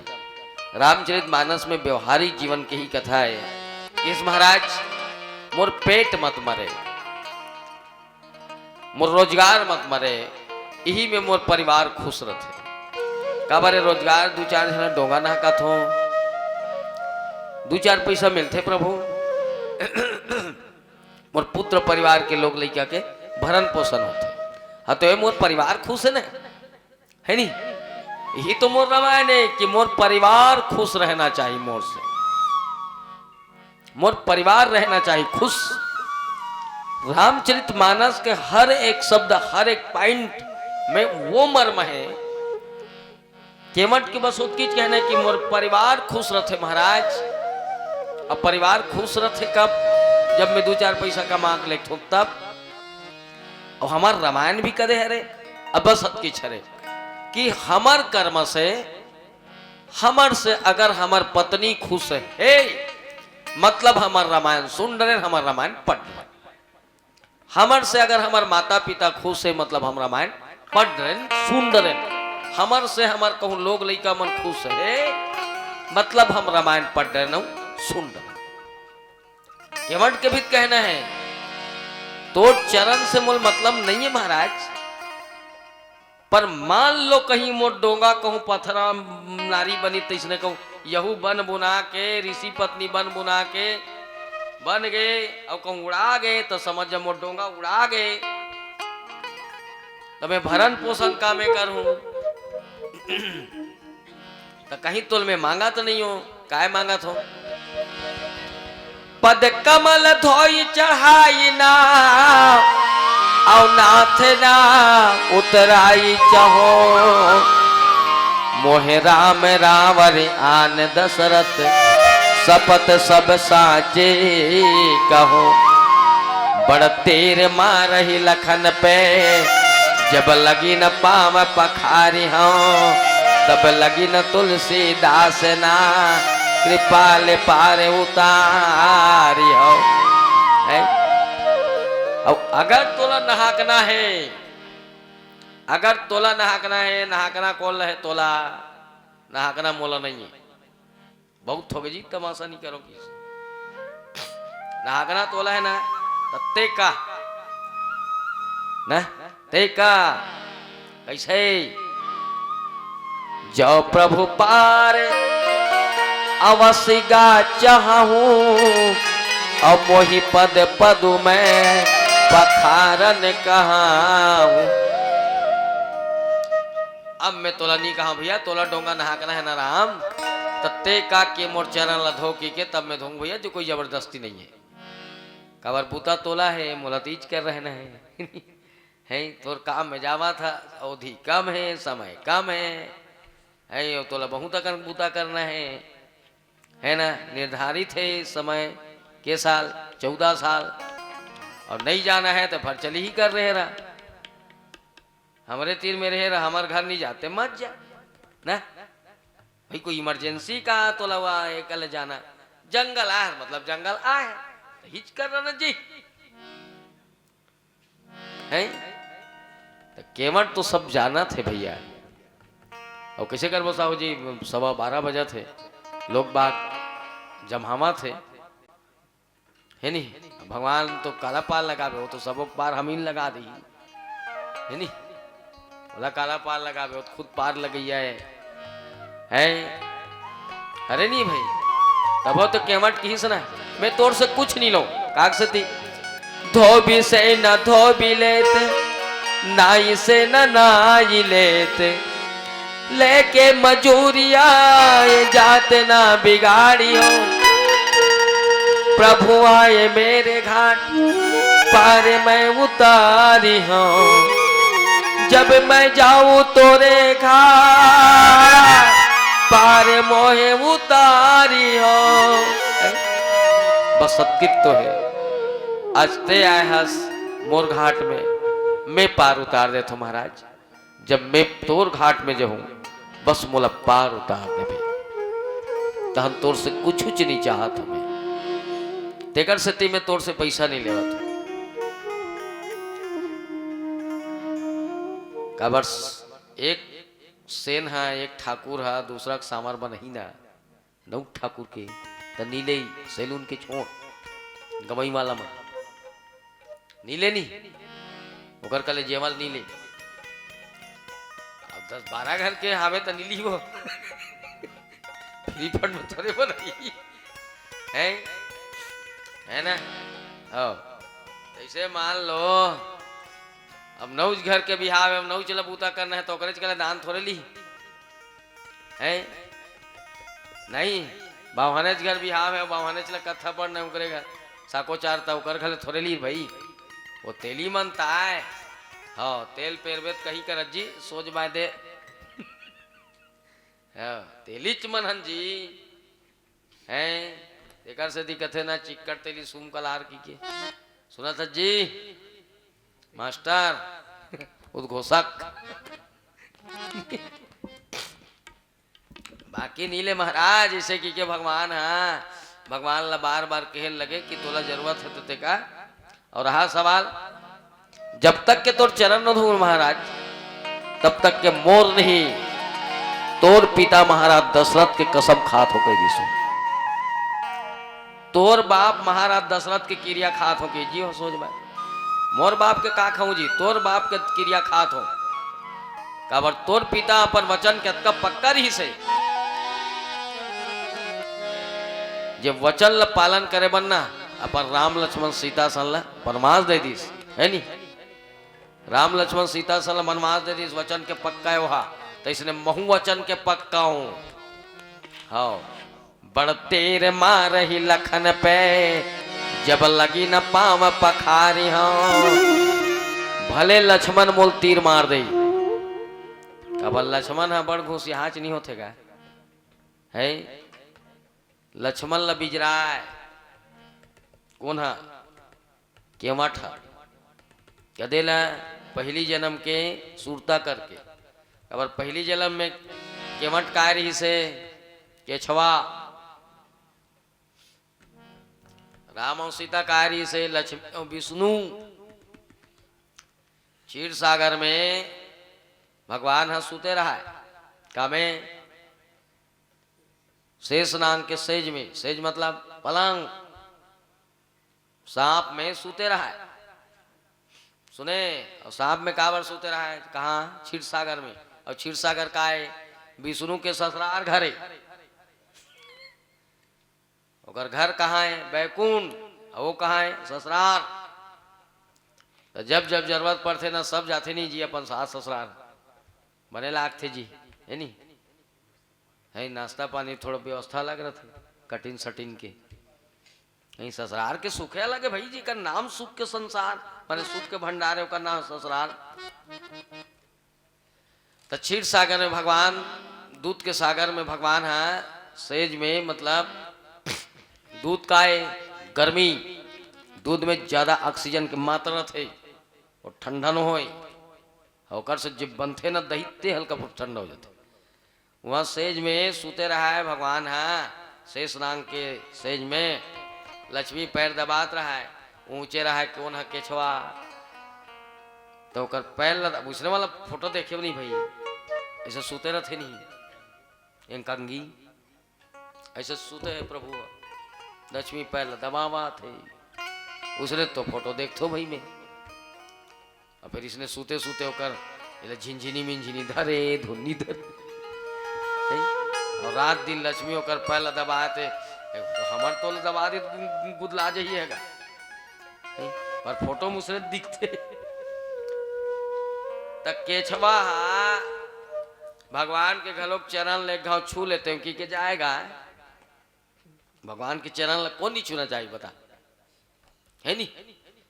रामचरितमानस में व्यवहारिक जीवन की ही कथा है। इस महाराज मोर पेट मत मरे, मोर रोजगार मत मरे, यही में मोर परिवार खुश रहते। का बारे रोजगार दो चार जना डोंगा नहका थो, दो चार पैसा मिलते प्रभु, मोर पुत्र परिवार के लोग लेके के भरण पोषण होते। हाँ तो ये मोर परिवार खुश है ना, है नहीं? यही तो मोर रामायण है कि मोर परिवार खुश रहना चाहिए, मोर से मोर परिवार रहना चाहिए खुश। रामचरितमानस के हर एक शब्द, हर एक पॉइंट में वो मर्म है। केवट के बस उतकी कहना कि मोर परिवार खुश रहते महाराज। अब परिवार खुश रहते कब? जब मैं दो चार पैसा कमा के लेता हूं तब। और हमार रामायण भी करे है रे, अब बस की छरे कि हमार कर्म से, हमर से अगर हमार पत्नी खुश है मतलब हमार रामायण सुन रहे, हमार रामायण पढ़ रहे। हमर से अगर हमार माता पिता खुश है मतलब हम रामायण पढ़ रहे सुन रहे। हमर से हमार कहूँ लोग लड़का मन खुश है मतलब हम रामायण पढ़ रहे न सुन रहे। केवट के भी कहना है तो चरण से मूल मतलब नहीं है महाराज, पर मान लो कहीं मोर डोंगा कहूँ पथरा नारी बनी तो इसने कहूँ यहू बन बुना के ऋषि पत्नी बन बुना के बन गए और कहूँ उड़ा गए तो समझ जब मोर डोंगा उड़ा गए तो मैं भरण पोषण का मैं करूं तो कहीं तुल में मांगा तो नहीं हो, काय मांगा तो पद कमल धोई चढ़ाई ना और नाथ ना उतराई चहो मोहे राम रावर आन दशरथ सपत सब साचे कहो बड़ तेर मारही लखन पे जब लगी न पाव पखारी हो तब लगी न तुलसीदास ना कृपाल पार उतारी हो। अब अगर तोला नहाकना है, अगर तोला नहाकना है, नहाकना कौन है तोला, नहाकना मोला नहीं है। बहुत हो गए जी, तमाशा नहीं करोगी। नहाकना तोला है ना तत्ते का ना ते का कैसे जो प्रभु पार अवश्य गा चाहूं और मोहि पद पदु में पखारन कहाऊं। अब मैं तोला नहीं कहा भैया, तोला डोंगा नहाकना है ना राम तत्ते का के मोर चरण लधो के तब मैं धोऊं भैया, जो कोई जबरदस्ती नहीं है। कबर पुता तोला है मोला तीज कर रहना है तोर काम में जावा था, अवधि कम है, समय कम है तोला बहुत अकन बूता करना है ना, निर्धारित है समय के साल 14 साल और नहीं जाना है तो फिर चली ही कर रहे रहा, हमारे तीर में रहे रहा, हमारे घर नहीं जाते मत जा ना भाई, कोई इमरजेंसी का तो लवा कल जाना जंगल आए मतलब जंगल आए हिच कर रहा जी है तो केवट तो सब जाना थे भैया। और कैसे कर बसाओ जी 12:15 बजे थे, लोग बाग जमहामा थे है नहीं, भगवान तो काला पार लगावे, वो तो सब पार हम ही लगा दी है नी। बोला काला पार लगावे, वो तो खुद पार लगैया है। अरे नहीं भाई, तब तो केवट की सुना, मैं तोर से कुछ नहीं लो कागसती। धोबी से न धोबी लेते, नाई से न नाई लेते, लेके मजूरिया जाते ना बिगाड़ियो। प्रभु आए मेरे घाट पार मैं उतारी हूँ, जब मैं जाऊँ तोरे घाट पार मोहे उतारी हो। बस सत्कृत तो है, आज ते आए हस मोर घाट में, मैं पार उतार दे तो महाराज। जब मैं तोर घाट में जाऊं बस मोला पार उतार दे भाई, तो हम तोर से कुछ नहीं चाहत हमें। तेकर सती में तोर से पैसा नहीं लेवत। काबर एक सेन है, एक ठाकुर है, दूसरा सामर बनही ना नौ ठाकुर के त नीले सैलून के छोड़ गमई वाला में नीले नहीं ओकर कले जेवल नीले। अब 10-12 घर के हावे तो नीली वो फ्री फंड में थोड़े बनाई है ना। ऐसे मान लो अब नौज घर के बिहाव है, नौ चला बूता करना है तो ओकरे चले दान थोड़े ली है नहीं। बावहानेज घर बिहाव है, बावहाने चला कथा पढ़ना उकरे घर साको चार था उकर घर थोड़े ली भाई। वो तेली मनता है, हाँ तेल पेरवेद कहीं कर जी सोच बाय दे हाँ तेलीच मनहन जी हैं। एकर से दिक्कत ना चिक्कट तेली सुम कलार की के सुना था जी मास्टर उद्घोषक बाकी नीले महाराज इसे की के भगवान है, भगवान ला बार बार कहने लगे कि तोला जरूरत है तो तेका। और रहा सवाल, जब तक के तोर चरण न धूल महाराज तब तक के मोर नहीं तोर पिता महाराज दशरथ के कसम खात हो गई सो। तोर बाप महाराज दशरथ के क्रिया खात हो के जी हो सोच भाई, मोर बाप के का खाऊं जी, तोर बाप के क्रिया खात हो काबर तोर पिता अपन वचन के तक पक्का रही से। जब वचन ल पालन करे बनना अपन राम लक्ष्मण सीता सन ला वनवास दे दीस है नी। राम लक्ष्मण सीता सन ला वनवास दे दीस, वचन के पक्का है वहा तो इसने महू वचन के पक्का हूं। हाँ बढ़तेर मार ही लखन पे जब लगी न पाव पखारी हो। भले लक्ष्मण मोल तीर मार दे, अब लक्ष्मण है बड़ घूस यहाँ नहीं होते का है। लक्ष्मण ल बिजराय कौन है केवट है कदेला पहली जन्म के सूरता करके। अब पहली जन्म में केवट काय रही से केछवा, राम और सीता काय रही से लक्ष्मी और विष्णु। क्षीर सागर में भगवान है सूते रहा है का में शेष नांग के सेज में, सेज मतलब पलंग, सांप में सूते रहा है सुने। और सांप में काबर सूते रहा है कहाँ क्षीर सागर में। और क्षीर सागर का है विष्णु के ससुराल घर है, और घर कहाँ है बैकुंठ, और वो कहाँ है ससुराल। तो जब जब जरूरत पड़ते ना सब जाते नहीं जी अपन सास ससुराल बने लाग थे जी है नी है। नाश्ता पानी थोड़ा व्यवस्था लग रहा था कटिन सटिन के नहीं। ससुराल के सुख है लगे भाई जी का नाम सुख के संसार माने सुख के भंडारे का नाम ससुराल। तो क्षीर सागर में भगवान, दूध के सागर में भगवान है, सेज में मतलब दूध का है गर्मी, दूध में ज्यादा ऑक्सीजन की मात्रा थे और ठंडा न हो होकर से जब बनते ना दहीते हल्का बहुत ठंडा हो जाते। वहां सेज में सूते रहा है भगवान है, शेष नांग के सेज में लक्ष्मी पैर दबात रहा है, ऊंचे रहा है कौन है केछवा। तो कर पैर दूसरे वाला फोटो देखे नहीं भाई, ऐसे सूते रहते नहीं एकांगी ऐसे सूते है प्रभु। लक्ष्मी पैर दबावा थे उसने तो फोटो देख थो भाई में और फिर इसने सूते सूते होकर झिनझिनी मिनझिनी धरे धुन्नी धरे और रात दिन लक्ष्मी होकर पहला दबाए थे तो हमार तो दबा दे गुदला जाइएगा पर फोटो में उसने दिखते तक केछवा भगवान के घलोक चरण ले घाव छू लेते हैं कि जाएगा भगवान के चरण ले कौन नहीं छूना चाहिए बता है नहीं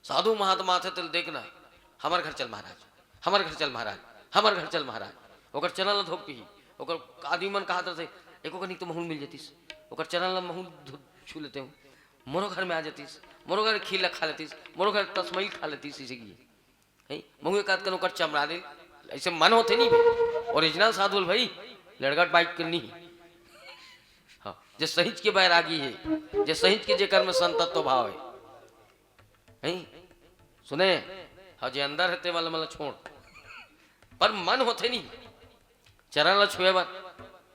साधु महात्मा थे तो देखना हमार घर चल महाराज हमार घर चल महाराज हमार घर चल महाराज ओकर चरण ला धोक पी ओकर आदमी मन कहा थे एको कनिक तो महून मिल जातीस ओकर चरण ला महून छू लेते हूँ मोरो घर में आ जातीस मोरो घर खीला खा लेतीस मोरो घर तस्मई खा लेतीस इसे की महू एक आध कन ओकर चमड़ा दे ऐसे मन होते नहीं भाई ओरिजिनल साधुल भाई लड़गट बाइक करनी हाँ जे सहित के बैरागी है जे सहित के जेकर में संतत्व भाव है सुने हाँ जे अंदर रहते वाला मतलब छोड़ पर मन होते नहीं चरण ला छुए बन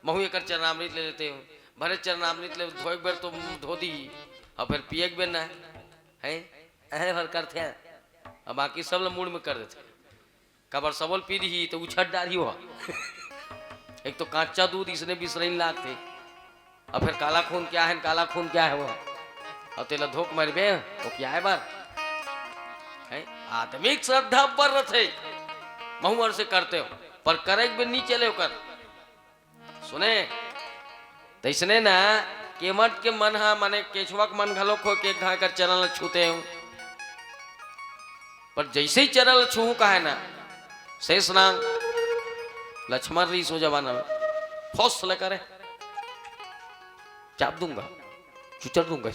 महू एक चरणामृत ले लेते हो भरे चरणामृत ले धोए बेर तो धो दी और फिर पिए बेर ना है भर करते हैं और बाकी सब लोग मूड में कर देते कबर सबल पी रही तो उछट डाली हुआ एक तो कांचा दूध इसने बिसरइन लागते और फिर काला खून क्या है काला खून क्या है वो और तेला धोख मार बे वो क्या है बार आत्मिक श्रद्धा पर रथे महू से करते हो पर करे भी नहीं चले कर सुने तैसने ना केमट के मन हा माने केछवा के मन घलो खो के घा कर चरण छूते हूं पर जैसे ही चरण छू कहा है ना शेषनाग लक्ष्मण रीस हो जवाना में फौस करे चाप दूंगा चुचर दूंगा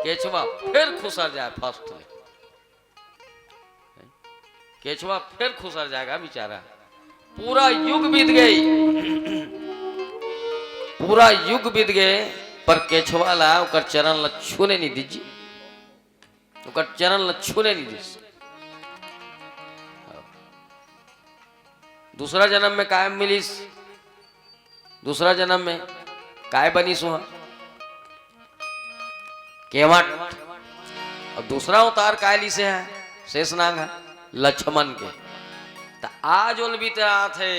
केछवा फिर खुसर जाए फर्स्ट ले केछवा फिर खुसर जाएगा बेचारा पूरा युग बीत गई पूरा युग बीत गए पर केछवा ला उकर चरण ला छूने नहीं दीजिए उकर चरण ला छूने नहीं दीजिए दूसरा जन्म में काय मिलीस दूसरा जन्म में काय बनी सुहा केवट और दूसरा अवतार काय ली से है शेषनाग है लक्ष्मण के तो आज उन बीता थे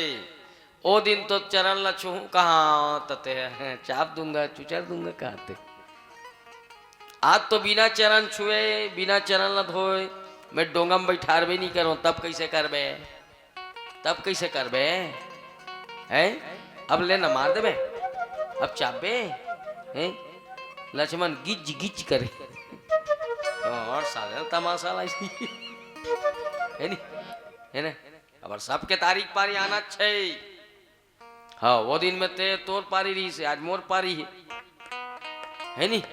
ओ दिन तो चरण लछू कहाँ तते हैं चाप दूंगा चुचर दूंगा कहते आज तो बिना चरण छुए बिना चरण ल धोए मैं डोंगम बैठार भी नहीं करूं तब कैसे करबे हैं अब लेना मार देबे अब चापे हैं लक्ष्मण गिज गिज करे और साले तमाशा लाइसी है नी है ना अब सबके तारीख पारी आना छे हाँ वो दिन में ते तोर पारी रही से आज मोर पारी है नी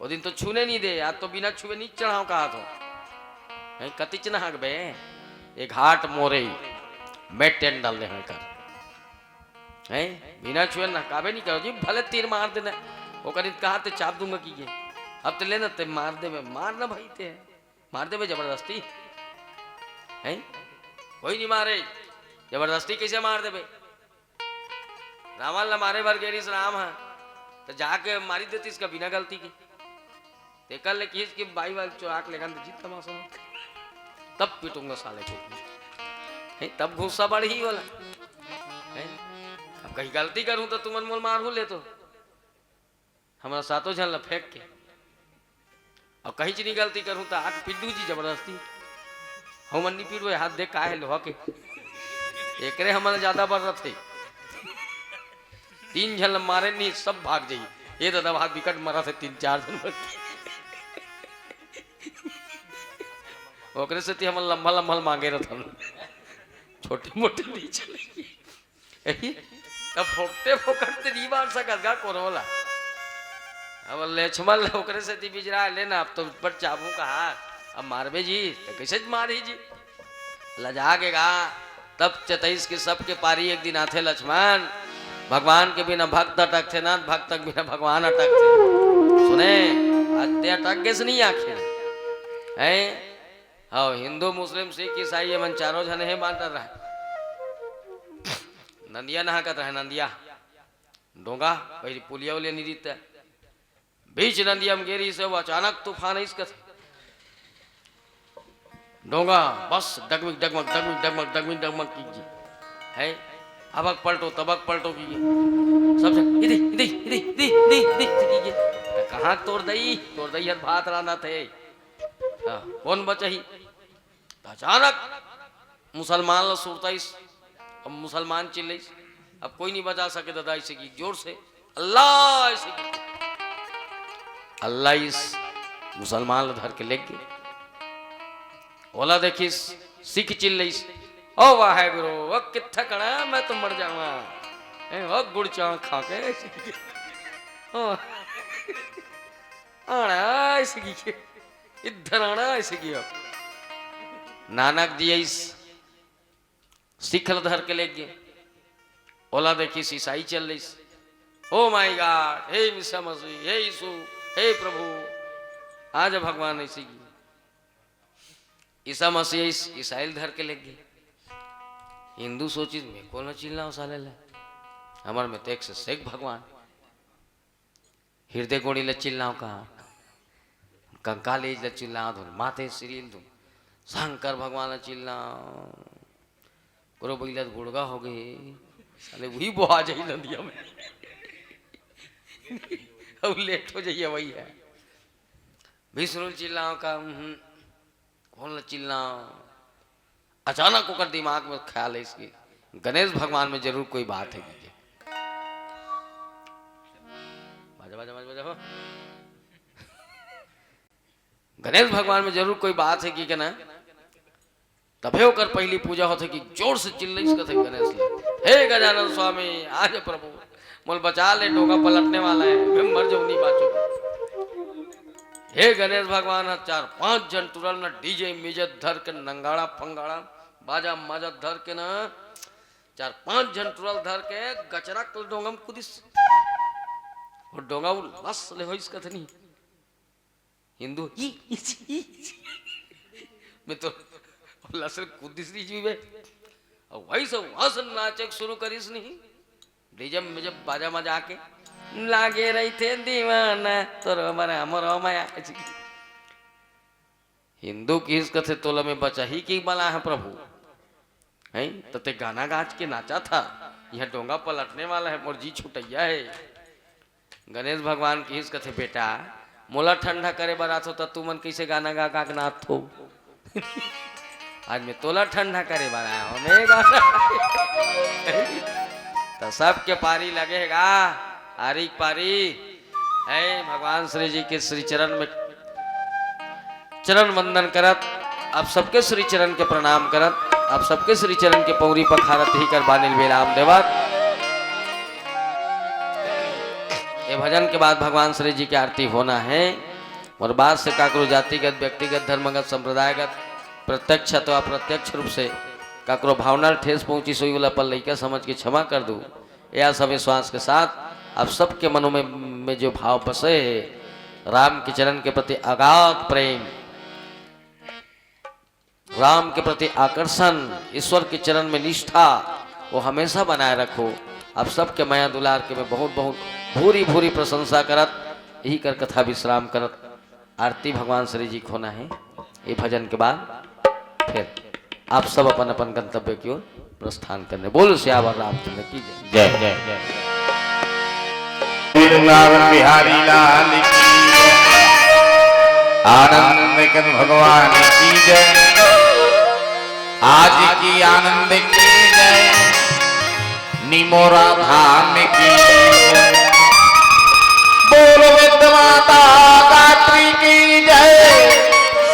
वो दिन तो छूने नहीं दे आज तो बिना छुए नहीं चढ़ाओ कहा तो कतिच ना हक बे एक घाट मोरे मैं टेंट डाल दे कर है बिना छुए ना काबे नहीं करो जी भले तीर मार देना वो करीब कहा ते चाप दूंगा की अब तो लेना ते मार दे मारना भाई ते मार दे जबरदस्ती है कोई नहीं मारे जबरदस्ती कैसे मार दे रावण ला मारे भर गेरी राम है तो जाके मारी देती इसका बिना गलती की तेकर ले किस की बाई वाल चुराक लेगा तो जीत तमाशा तब पीटूंगा साले को है तब गुस्सा बढ़ ही वाला है अब कहीं गलती करूं तो तुमन मोल मार हो ले तो हमारा सातों झल फेंक के और कहीं चीनी गलती करूं तो आग पिड्डू जी जबरदस्ती हम नहीं पीड़ो हाथ देख का है लोहा के एकरे हमारे ज्यादा बढ़ रहे थे तीन झल मारे नहीं सब भाग जाइए ये दादा हाथ विकट मारा थे 3-4 जन ओकरे से हम लंबा लंबा मांगे रहा छोटे मोटे नहीं चले तब फोकते फोकते नहीं मार सकत गा कौन वाला अब लक्ष्मण ओकरे से बिजरा लेना अब तो पर चाबू कहा अब मारबे जी तो कैसे मारी जी लजा के गा तब 27 के सबके पारी एक दिन आते लक्ष्मण भगवान के बिना भक्त अटक थे ना भक्त के बिना भगवान अटक थे सुने अत्य अटक के से नहीं आखिर है हाँ हिंदू मुस्लिम सिख ईसाई मन चारों जने है मान रहा है नंदिया नहा कर रहे नंदिया डोंगा वही पुलिया उलिया नहीं दीता बीच नदिया में गेरी से वो अचानक तूफान है इसका डोंगा बस डगमग डगमग डगमग डगमग डगमग डगमग कीजिए है अबक पलटो तबक पलटो कीजिए सब इधर इधर इधर इधर इधर कीजिए कहाँ तोड़ दई हर भात राना थे कौन बचही अचानक मुसलमान ला सुरताइस अब मुसलमान चिल्लाइस अब कोई नहीं बचा सके दादा इसे की जोर से अल्लाह इसे की अल्लाह इस मुसलमान ला धर के ले गए ओला देखिस सिख चिल्लाइस ओ वाहे गुरु ओ कित्था कणा मैं तो मर जावा ओ गुड़ चाव खा के ओ आना इसे की इधर आना इसे की नानक जी इस सिखल धर के ले गए ओला देखी ईसाई चल रही ओ माय गॉड हे ईसा मसीह हे यीशु हे प्रभु आज भगवान ऐसी की ईसा मसीह इस ईसाइल धर के ले गए हिंदू सोची मैं कौन चिल्लाओ साले ले हमार में तो एक से शेख भगवान हृदय गोड़ी ले चिल्लाओ कहा कंकाली ले चिल्लाओ धुन माथे श्रील धुन शंकर भगवान चिल्लाओ गुरु बैला गुड़गा हो गए साले वही बुहा जाई नदिया में अब लेट हो जाइए वही है विष्णु चिल्लाओ का कौन चिल्लाओ अचानक होकर दिमाग में ख्याल है इसकी गणेश भगवान में जरूर कोई बात है बाजा बाजा बाजा बाजा हो गणेश भगवान में जरूर कोई बात है कि ना तबे होकर पहली पूजा होती कि जोर से चिल्लाई इसका थे गणेश ले हे गजानन स्वामी आज प्रभु मोल बचा ले डोगा पलटने वाला है मैं मर जाऊं नहीं बाचो हे गणेश भगवान 4-5 जन तुरल न डीजे मिजत धर के नंगाड़ा फंगाड़ा बाजा माजत धर के ना 4-5 जन तुरल धर के गचरा कल डोंगा में कुदिस और डोंगा बस ले हो इसका नहीं हिंदू मैं तो लसर कुदिसरी जी में और वही सब हसन नाचे शुरू करीस नहीं डीजे में जब बाजा मजा आके लागे रही थे दीवाना तो हमारा माया हिंदू की इस कथे तोला में बचा ही की बला है प्रभु है तो ते गाना गाज के नाचा था यह डोंगा पलटने वाला है मोर जी छुटैया है गणेश भगवान की इस कथे बेटा मोला ठंडा करे बारात हो तू मन कैसे गाना गा गा नाथ हो आज मैं तोला ठंडा करे बनाया हूँ मैं गाना तो सबके पारी लगेगा आरिक पारी है भगवान श्री जी के श्री चरण में चरण वंदन करत आप सबके श्री चरण के प्रणाम करत आप सबके श्री चरण के पौरी पखारत ही कर बानिल बेलाम देवत ये भजन के बाद भगवान श्री जी की आरती होना है और बाद से काकरो जातिगत व्यक्तिगत धर्मगत संप्रदायगत प्रत्यक्ष अथवा अप्रत्यक्ष रूप से काकरो भावना ठेस पहुंची सोई वाला पल लइका समझ के क्षमा कर दूं यह सब विश्वास के साथ आप सबके मनों में जो भाव बसे है राम के चरण के प्रति अगाध प्रेम राम के प्रति आकर्षण ईश्वर के चरण में निष्ठा वो हमेशा बनाए रखो आप सबके माया दुलार के मैं बहुत बहुत भूरी भूरी प्रशंसा करत यही कर कथा विश्राम करत आरती भगवान श्री जी को होना है ये भजन के बाद फिर आप सब अपन अपन गंतव्य की ओर प्रस्थान करने बोलो श्यावर रामचंद्र की जय जय जय वृंदावन बिहारी लाल की आनंद कन भगवान की जय आज की आनंद की जय निमोरा धाम की बोलो विद्या माता गायत्री की जय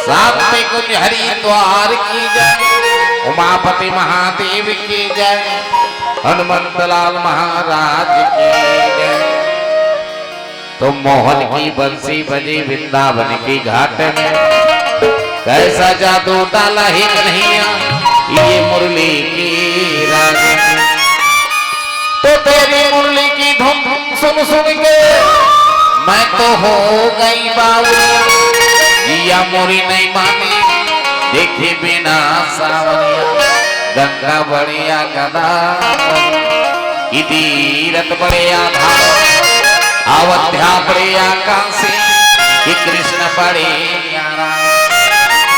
सात्विक कुंज हरिद्वार की जय उमापति महादेव की जय हनुमंत लाल महाराज की जय तो मोहन की बंसी बजी वृंदावन की घाट में कैसा जादू डाला ही कन्हैया ये मुरली की राग तो तेरी मुरली की धुन सुन सुन के मैं तो हो गई बावली जिया मोरी नहीं मानी देखे बिना सावरिया गंगा बढ़िया गदा तीरथ बढ़िया धाम अवध्या पड़े आकाशी कि कृष्ण पड़े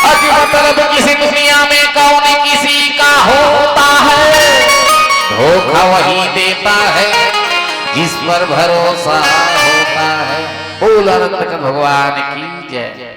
अजी मतलब किसी दुनिया में कौन किसी का होता है, धोखा वही देता है जिस पर भरोसा होता है। बोल अनंत भगवान की जय।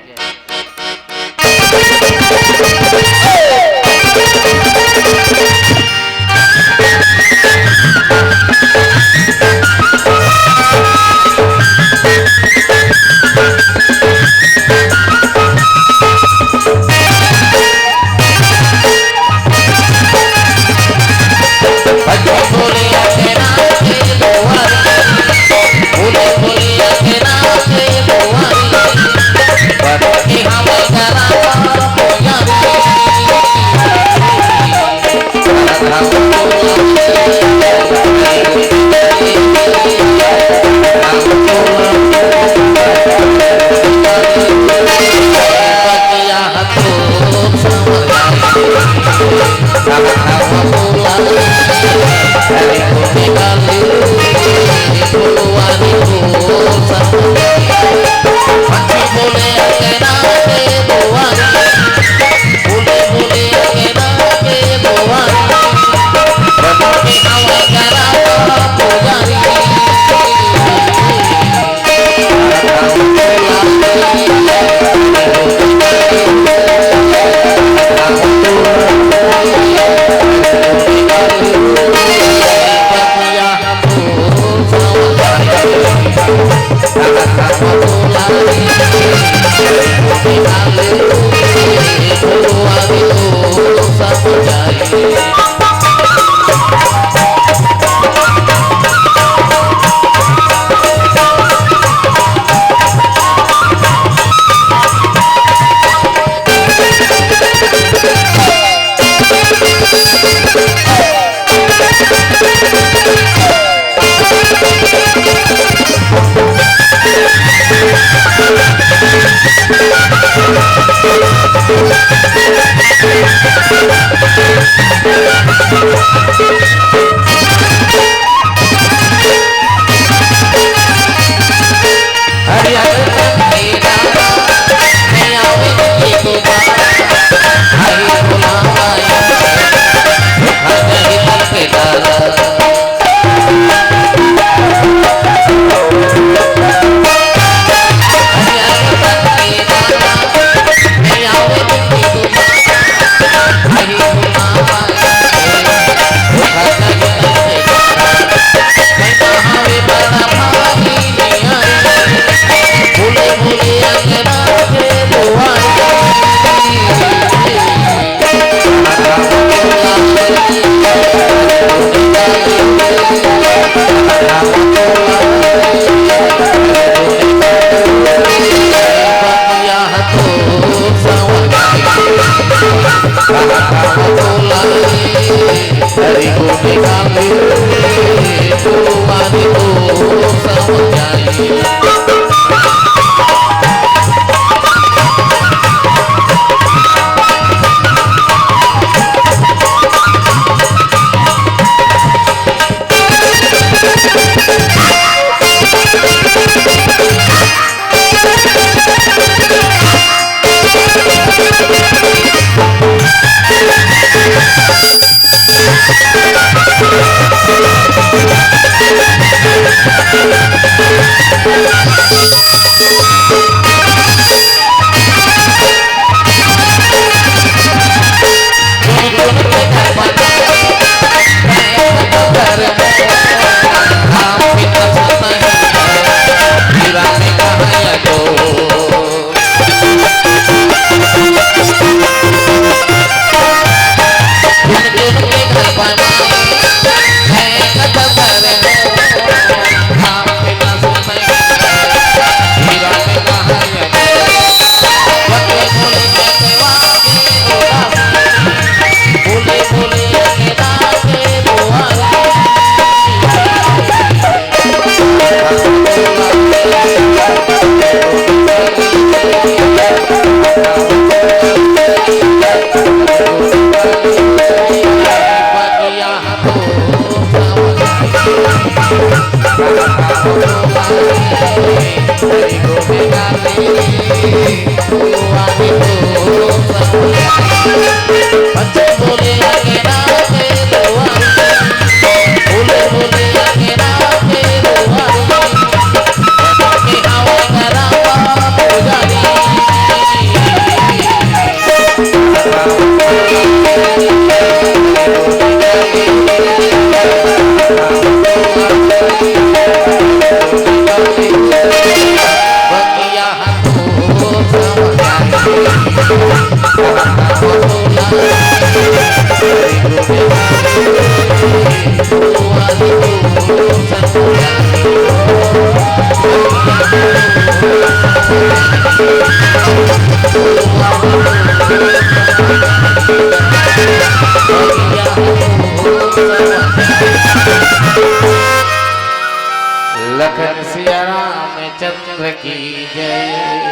लखन सिया राम चंद्र की जय।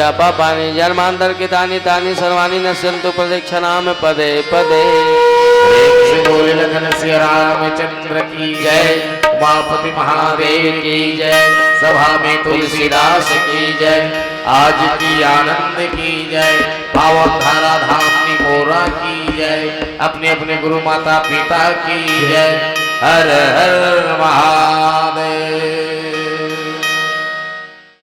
पूजा पापानि जन्मांतर के तानि तानि सर्वाणि नश्यन्तु प्रदक्षिणामि पदे पदे। प्रेम से बोले लगन से रामचंद्र की जय, उमापति महादेव की जय, सभा में तुलसीदास की जय, आज की आनंद की जय, पावन धारा धाम निपोरा की जय, अपने अपने गुरु माता पिता की जय। हर हर